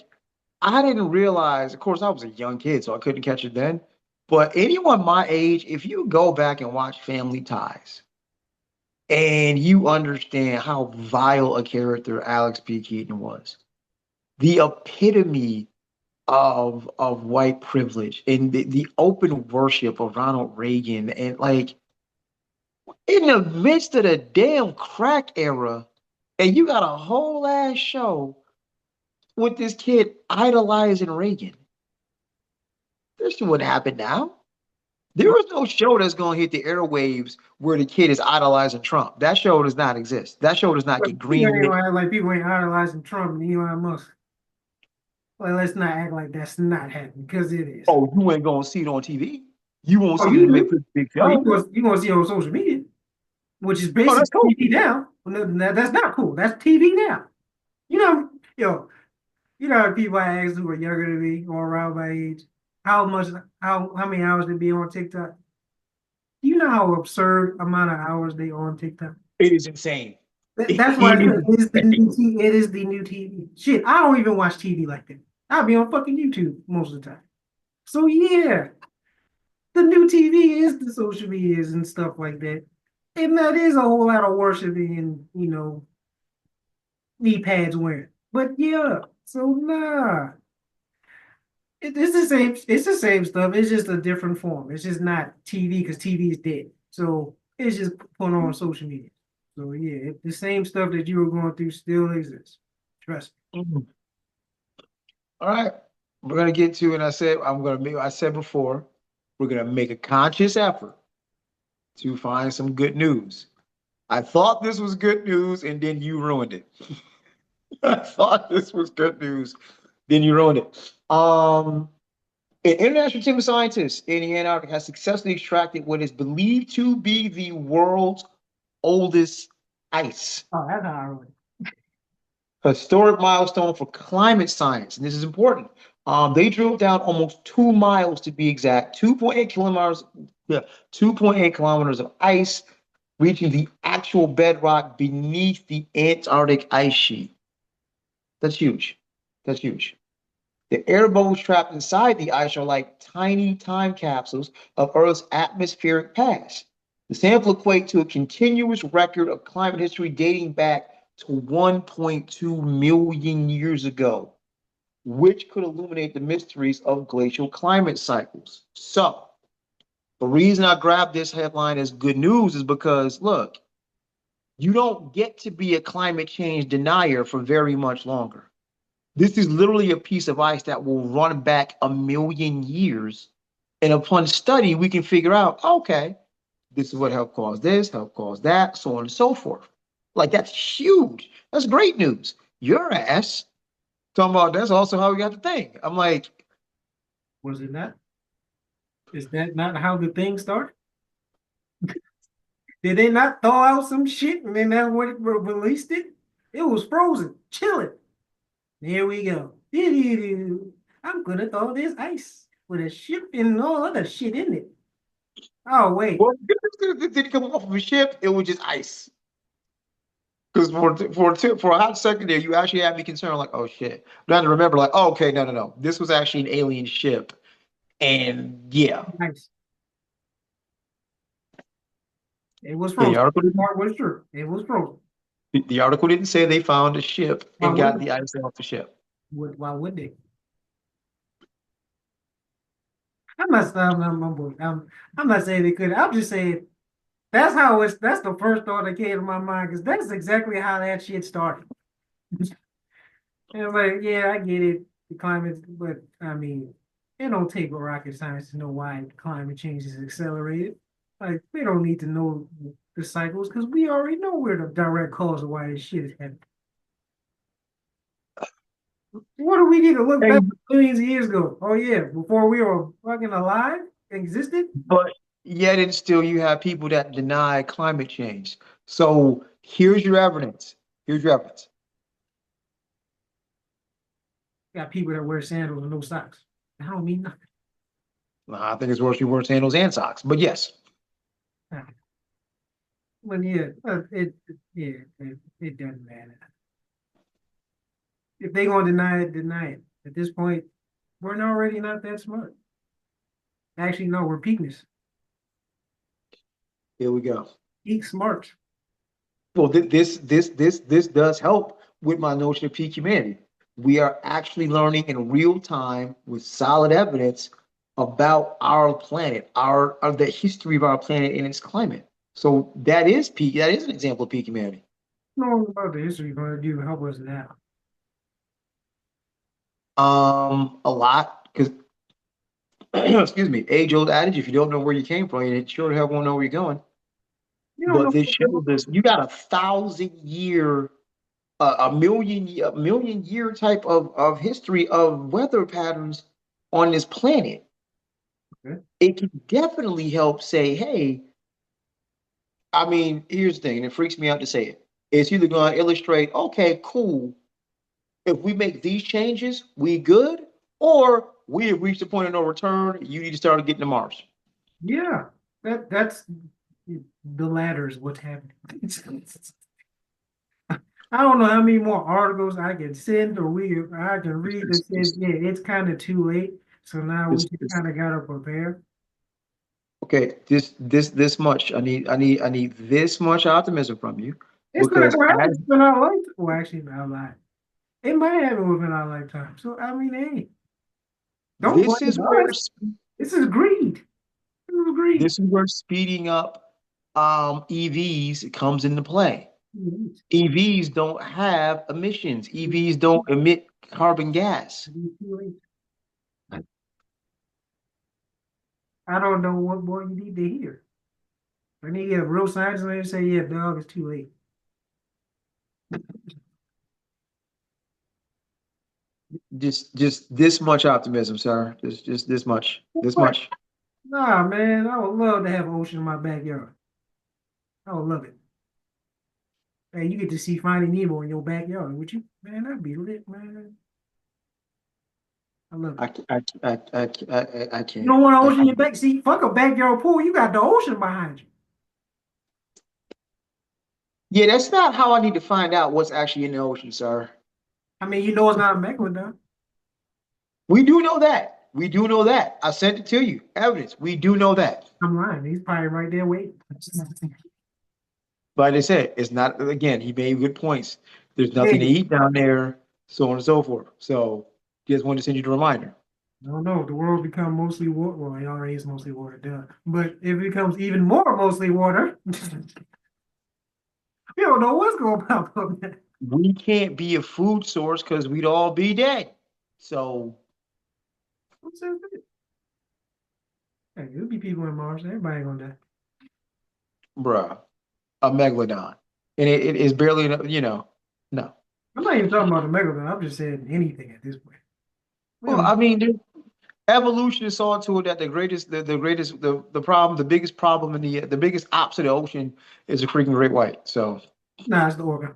I didn't realize, of course, I was a young kid, so I couldn't catch it then. But anyone my age, if you go back and watch Family Ties and you understand how vile a character Alex P. Keaton was, the epitome of white privilege and the open worship of Ronald Reagan, and like in the midst of the damn crack era, and you got a whole ass show with this kid idolizing Reagan. This would happen now. There is no show that's going to hit the airwaves where the kid is idolizing Trump. That show does not exist. That show does not get people ain't greenlit. gonna act like people ain't idolizing Trump and Elon Musk. Well, let's not act like that's not happening because it is. Oh, you ain't going to see it on TV. You won't Oh, see it you in the do? big Oh, show. you gonna see it on social media, which is Oh, basically that's cool. TV now. Well, no, that's not cool. That's TV now. You know, yo, you know, people I ask who are younger than me or around my age, how much, how many hours they be on TikTok? Do you know how absurd amount of hours they on TikTok? It is insane. That's why I It said is it is the insane. new TV. It is the new TV. Shit, I don't even watch TV like that. I'll be on fucking YouTube most of the time. So yeah, the new TV is the social medias and stuff like that. And that is a whole lot of worshiping and knee pads wearing. But yeah, so nah. It's the same. It's the same stuff. It's just a different form. It's just not TV because TV is dead. So it's just put on social media. So yeah, the same stuff that you were going through still exists. Trust Mhm. All right. We're gonna get to, and I said before, we're gonna make a conscious effort to find some good news. I thought this was good news, and then you ruined it. I thought this was good news, then you ruined it. An international team of scientists in the Antarctic has successfully extracted what is believed to be the world's oldest ice. me. Oh, that's how I wrote it. Historic milestone for climate science, and this is important. They drilled down almost 2 miles to be exact, 2.8 kilometers, yeah, 2.8 kilometers of ice, reaching the actual bedrock beneath the Antarctic ice sheet. That's huge. That's huge. The air bubbles trapped inside the ice are like tiny time capsules of Earth's atmospheric past. The sample equate to a continuous record of climate history dating back to 1.2 million years ago, which could illuminate the mysteries of glacial climate cycles. So, the reason I grabbed this headline as good news is because, look, you don't get to be a climate change denier for very much longer. This is literally a piece of ice that will run back a million years. And upon study, we can figure out, okay, this is what helped cause this, helped cause that, so on and so forth. Like, that's huge. That's great news. Your ass talking about that's also how we got the thing. I'm like, Was it not? Is that not how the thing started? Did they not thaw out some shit and then that's what released it? It was frozen, chilling. There we go. I'm gonna thaw this ice with a ship and all other shit in it. Oh wait, well, it didn't come off of a ship, it was just ice. Because for a hot second there, you actually had me concerned, like, oh shit. But I had to remember, like, oh, okay, no, no, no. This was actually an alien ship. And yeah. nice. It was Yeah, the frozen. article didn't Part was true. It was frozen. the article didn't say they found a ship Why and would got they? the ice off the ship. Why would they? I'm not saying I'm not saying they could. I'm just saying that's how it's. That's the first thought that came to my mind because that's exactly how that shit started. And I'm like, yeah, I get it, the climate, but I mean, it don't take rocket science to know why climate change is accelerated. Like, we don't need to know the cycles because we already know we're the direct cause of why this shit is happening. What do we need to look back And millions of years ago? Oh yeah, before we were fucking alive, existed. but yet and still you have people that deny climate change. So here's your evidence. Here's your evidence. Got people that wear sandals and no socks. I don't mean nothing. I think it's worse you wear sandals and socks. But yes. Ah, but yeah, it doesn't matter. If they gonna deny it, deny it. At this point, we're already not that smart. Actually, no, we're peakness. Here we go. Peak smart. Well, this does help with my notion of peak humanity. We are actually learning in real time with solid evidence about our planet, our of the history of our planet and its climate. So that is peak. That is an example of peak humanity. Knowing about the history going to do help us now. A lot because excuse me, age old adage: if you don't know where you came from, you sure the hell won't know where you're going. You don't But know. this shows us you got 1,000 year a million year type of history of weather patterns on this planet. Okay. It can definitely help say, hey, I mean, here's the thing, and it freaks me out to say it. It's either going to illustrate, okay, cool. If we make these changes, we good, or we have reached a point of no return. You need to start getting to Mars. Yeah, that's the latter is what's happening. I don't know how many more articles I can send or I can read that says, yeah, it's kind of too late. So now we This, just this, kind of gotta prepare. okay, this much. I need this much optimism from you It's not because gonna happen as within our lifetime. Well, actually, our life. It might happen within our lifetime. So I mean, hey, don't this blame is where us. This is greed. This is greed. this is where speeding up EVs comes into play. It's EVs don't have emissions. EVs don't emit carbon gas. too late. I don't know what more you need to hear. I need to get real science and they say, yeah, dog, it's too late. Just this much optimism, sir. Just this much. This What? much. Nah, man, I would love to have an ocean in my backyard. I would love it. Hey, you get to see Finding Nemo in your backyard, would you? Man, that'd be lit, man. I love it. I You can't. don't want an I ocean in your can't. back. See, fuck a backyard pool. You got the ocean behind you. Yeah, that's not how I need to find out what's actually in the ocean, sir. I mean, you know it's not a megalodon. We do know that. We do know that. I sent it to you. Evidence. We do know that. I'm lying. He's probably right there waiting. But like I said, it's not, again, he made good points. There's nothing to Hey, eat down there, so on and so forth. So just wanted to send you the reminder. I don't know. The world become mostly water. Well, it already is mostly water, duh. But if it becomes even more mostly water, we don't know what's going to pop up next. We can't be a food source because we'd all be dead. So, What's that? Hey, there'll be people in Mars. Everybody ain't gonna die. bruh, a megalodon. And it is barely, no. I'm not even talking about the megalodon. I'm just saying anything at this point. We Well, don't. I mean, evolution saw to it that the problem, the biggest problem in the biggest ops of the ocean is a freaking great white. So, Nah, it's the orca.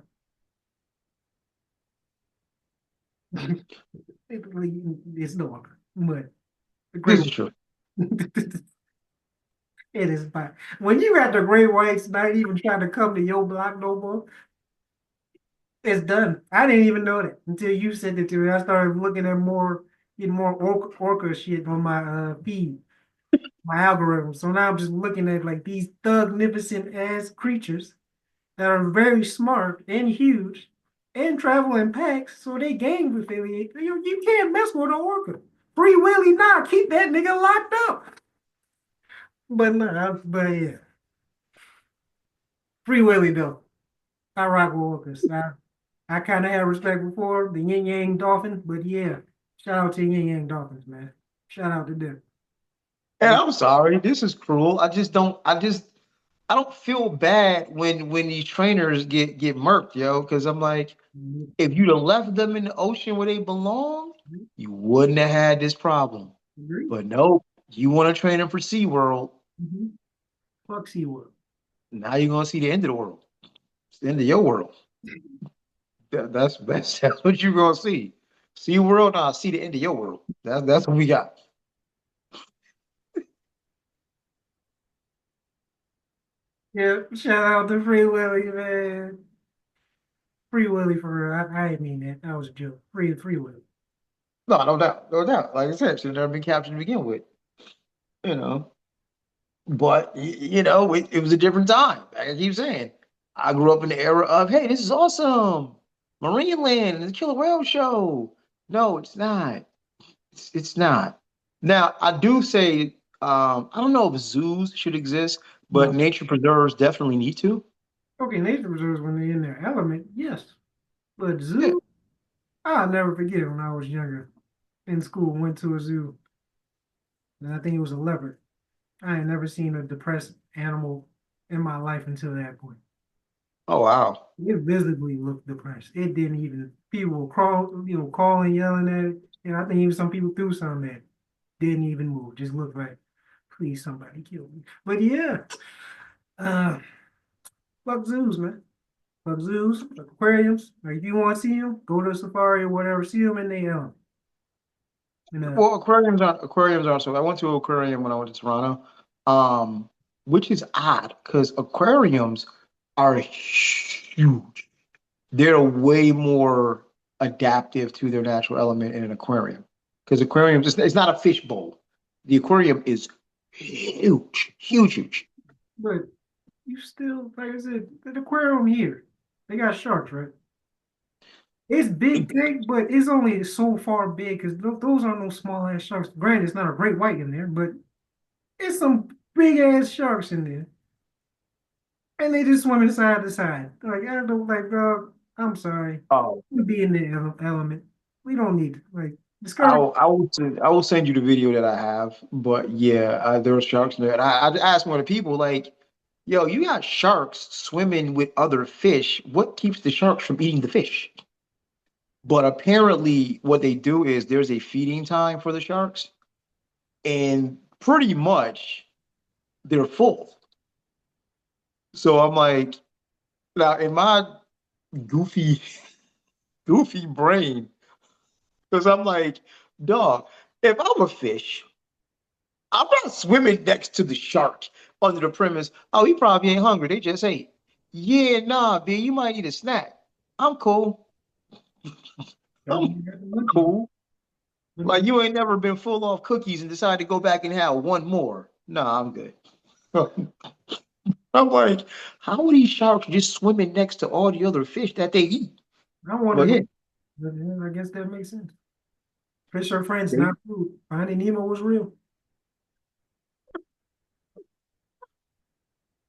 It's the orca, but the great this is one. true. It is fine. When you got the great whites not even trying to come to your block no more, it's done. I didn't even know that until you said it to me. I started looking at getting more orca shit on my feed, my algorithm. So now I'm just looking at like these thugnificent ass creatures that are very smart and huge and travel in packs, so they gang affiliate. You can't mess with an orca. Free Willy, nah, keep that nigga locked up. But nah, but yeah, Free Willy though. I rock with orcas. I kind of had respect before the Yin Yang Dolphin, but yeah, shout out to Yin Yang Dolphins, man. Shout out to them. And They, I'm sorry, this is cruel. I don't feel bad when these trainers get murked, yo, because I'm like, if you'd have left them in the ocean where they belong, you wouldn't have had this problem. agree. But nope, you want to train them for SeaWorld. Mm-hmm. Fuck SeaWorld. Now you're gonna see the end of the world. It's the end of your world. That's what you're gonna see. SeaWorld, now see the end of your world. That's what we got. Yeah, shout out to Free Willy, man. Free Willy for real. I didn't mean that. That was a joke. Free Willy. No, no doubt, no doubt. Like I said, should have never been captured to begin with, you know. But it was a different time. Like I keep saying, I grew up in the era of, hey, this is awesome, Marine Land and the Killer Whale Show. No, it's not. It's not. Now, I do say, I don't know if zoos should exist, but No. nature preserves definitely need to. Okay, nature reserves when they're in their element, yes. But Yeah. zoo, I'll never forget when I was younger in school, went to a zoo, and I think it was a leopard. I had never seen a depressed animal in my life until that point. Oh wow. It visibly looked depressed. It didn't even, people were calling, yelling at it. And I think even some people threw something at it. Didn't even move, just looked like, please somebody kill me. But yeah, uh, fuck zoos, man. Fuck zoos, fuck aquariums. Like if you want to see them, go to a safari or whatever, see them in the in a Well, aquariums are. So I went to an aquarium when I went to Toronto, um, which is odd because aquariums are huge. They're way more adaptive to their natural element in an aquarium because aquariums it's not a fish bowl. The aquarium is huge, huge, huge. but you still, like I said, the aquarium here, they got sharks, right? It's big, but it's only so far big because those are no small ass sharks. Granted, it's not a great white in there, but it's some big ass sharks in there, and they just swimming side to side. Like I don't like, dog. I'm sorry, Oh, you be in the element. We don't need like discourage. I will send you the video that I have, but yeah, there were sharks in there. And I asked one of the people like, "Yo, you got sharks swimming with other fish. What keeps the sharks from eating the fish?" But apparently, what they do is there's a feeding time for the sharks, and pretty much they're full. So I'm like, now in my goofy, goofy brain, because I'm like, dog, if I'm a fish, I'm not swimming next to the shark under the premise, oh, he probably ain't hungry. They just ate. Yeah, nah, B, you might need a snack. I'm cool. I'm cool. Like you ain't never been full off cookies and decided to go back and have one more. Nah, I'm good. I'm like, how are these sharks just swimming next to all the other fish that they eat? I want to But know. yeah, But, yeah, I guess that makes sense. Fish are friends, they, not food. Finding Nemo was real.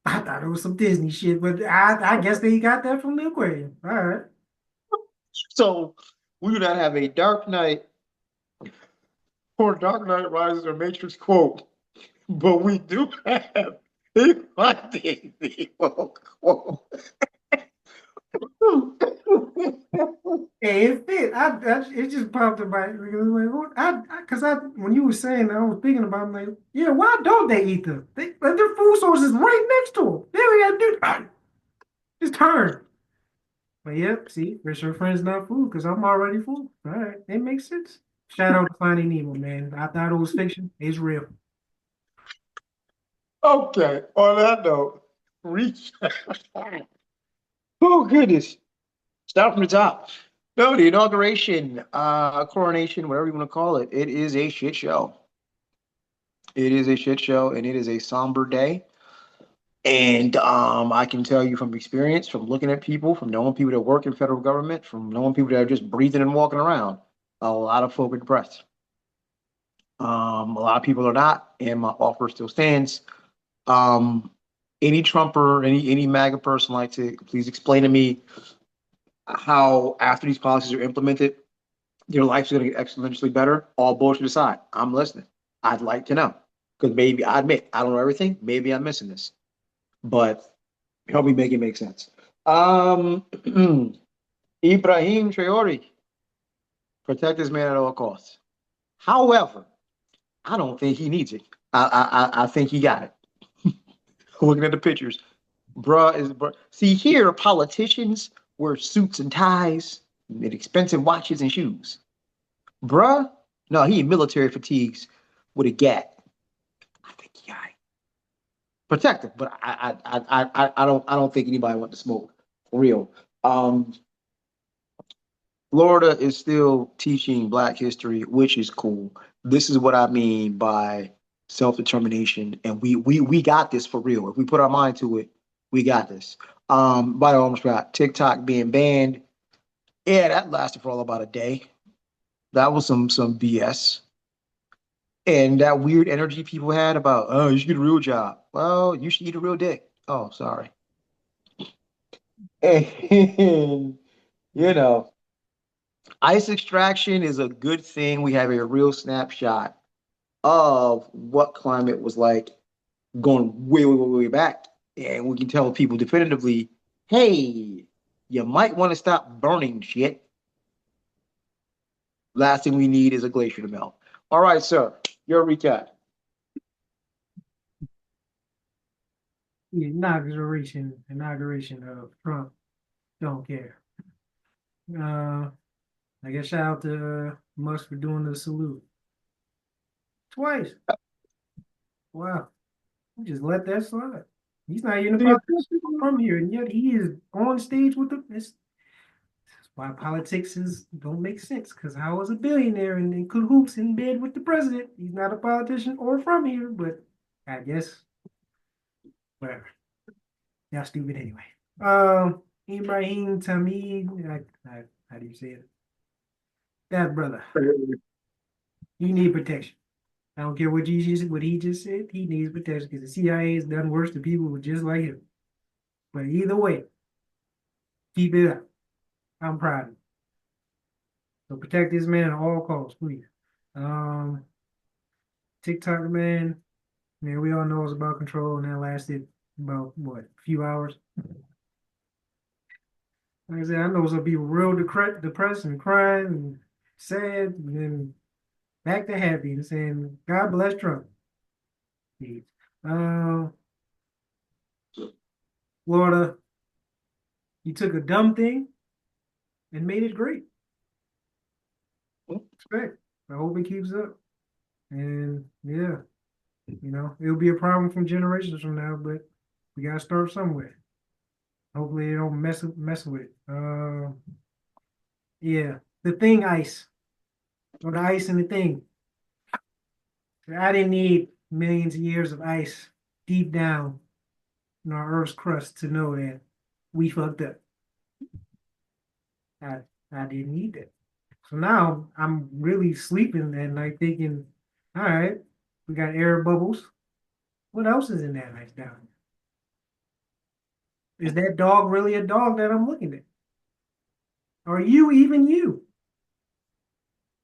I thought it was some Disney shit, but I guess they got that from the aquarium. All right. so we do not have a Dark Knight or Dark Knight Rises or Matrix quote, but we do have a Finding Nemo quote. Hey, it fit. It just popped in my because like, because when you were saying that, I was thinking about, I'm like, yeah, why don't they eat them? Like, their food source is right next to them. They only gotta do just turn. But yep, see, fish are friends, not food, because I'm already full. All right, it makes sense. Shout out to Finding Nemo, man. I thought it was fiction. It's real. Okay, on that note, reach. Oh, goodness. Start from the top. No, the inauguration, coronation, whatever you want to call it, it is a shit show. It is a shit show and it is a somber day. And I can tell you from experience, from looking at people, from knowing people that work in federal government, from knowing people that are just breathing and walking around, a lot of folk are depressed. A lot of people are not, and my offer still stands. Um, any Trumper, any MAGA person like to please explain to me how after these policies are implemented, your life's going to get exponentially better. All bullshit aside, I'm listening. I'd like to know because maybe I admit I don't know everything. Maybe I'm missing this, but help me make it make sense. Um, Ibrahim Traore, protect this man at all costs. However, I don't think he needs it. I think he got it. Looking at the pictures, bruh. See here, politicians wear suits and ties and expensive watches and shoes. Bruh, no, he in military fatigues with a gat. I think he got it. protective. But I don't think anybody want to smoke for real. Um, Florida is still teaching Black history, which is cool. This is what I mean by self-determination, and we got this for real. If we put our mind to it, we got this. By the way, almost forgot TikTok being banned. Yeah, that lasted for all about a day. That was some BS. And that weird energy people had about, oh, you should get a real job. Well, you should eat a real dick. Oh, sorry. And, you know, ice extraction is a good thing. We have a real snapshot of what climate was like going way back. And we can tell people definitively, hey, you might want to stop burning shit. Last thing we need is a glacier to melt. All right, sir, your recap. The inauguration of Trump. Don't care. Uh, I guess shout out to Musk for doing the salute twice. Wow, just let that slide. He's not even a politician from here, and yet he is on stage with the. That's why politics is don't make sense. Because how is a billionaire and in cahoots in bed with the president? He's not a politician or from here, but I guess whatever. Y'all stupid anyway. Ibrahim Tamid, how do you say it? That brother, you need protection. I don't care what he just said. He needs protection because the CIA has done worse to people who just like him. But either way, keep it up. I'm proud of you. So protect this man at all costs, please. Um, TikTok man, we all know it's about control, and that lasted about what, a few hours. Like I said, I know some people real depressed and crying and sad, and then back to happy and saying, "God bless Trump." Uh, Florida, you took a dumb thing and made it great. Respect. I hope it keeps up. And yeah, it'll be a problem from generations from now, but we gotta start somewhere. Hopefully they don't mess with it. Yeah, the thing ice or the ice in the thing. I didn't need millions of years of ice deep down in our Earth's crust to know that we fucked up. I I didn't need that. So now I'm really sleeping at night thinking, all right, we got air bubbles. What else is in that ice down there? Is that dog really a dog that I'm looking at? Are you even you?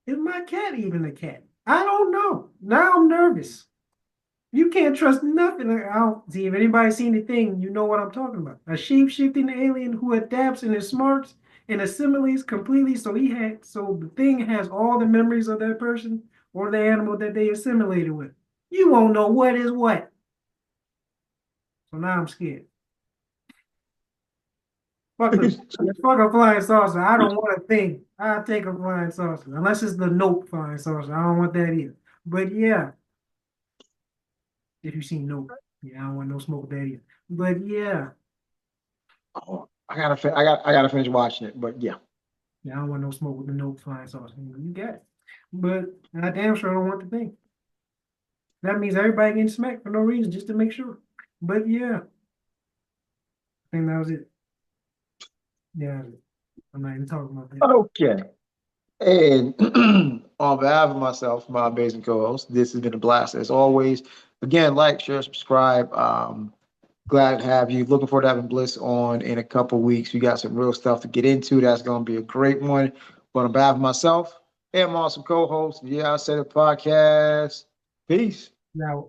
Is my cat even a cat? I don't know. Now I'm nervous. You can't trust nothing. I don't see if anybody's seen the thing, you know what I'm talking about. A shape-shifting alien who adapts and is smart and assimilates completely. So the thing has all the memories of that person or the animal that they assimilated with. You won't know what is what. So now I'm scared. Fuck a flying saucer. I don't want a thing. I'll take a flying saucer. Unless it's the nope flying saucer. I don't want that either. But yeah, if you've seen nope, yeah, I don't want no smoke with that either. But yeah, Oh, I gotta finish watching it, but yeah. yeah, I don't want no smoke with the nope flying saucer. You got it. But I damn sure don't want the thing. That means everybody getting smacked for no reason, just to make sure. But yeah, I think that was it. Yeah, I'm not even talking about that. Okay. And on behalf of myself, my amazing co-host, this has been a blast as always. Again, like, share, subscribe. Glad to have you. Looking forward to having Bliss on in a couple weeks. We got some real stuff to get into. That's going to be a great one. But on behalf of myself and my awesome co-host, yeah, I said it podcast. Peace. Now,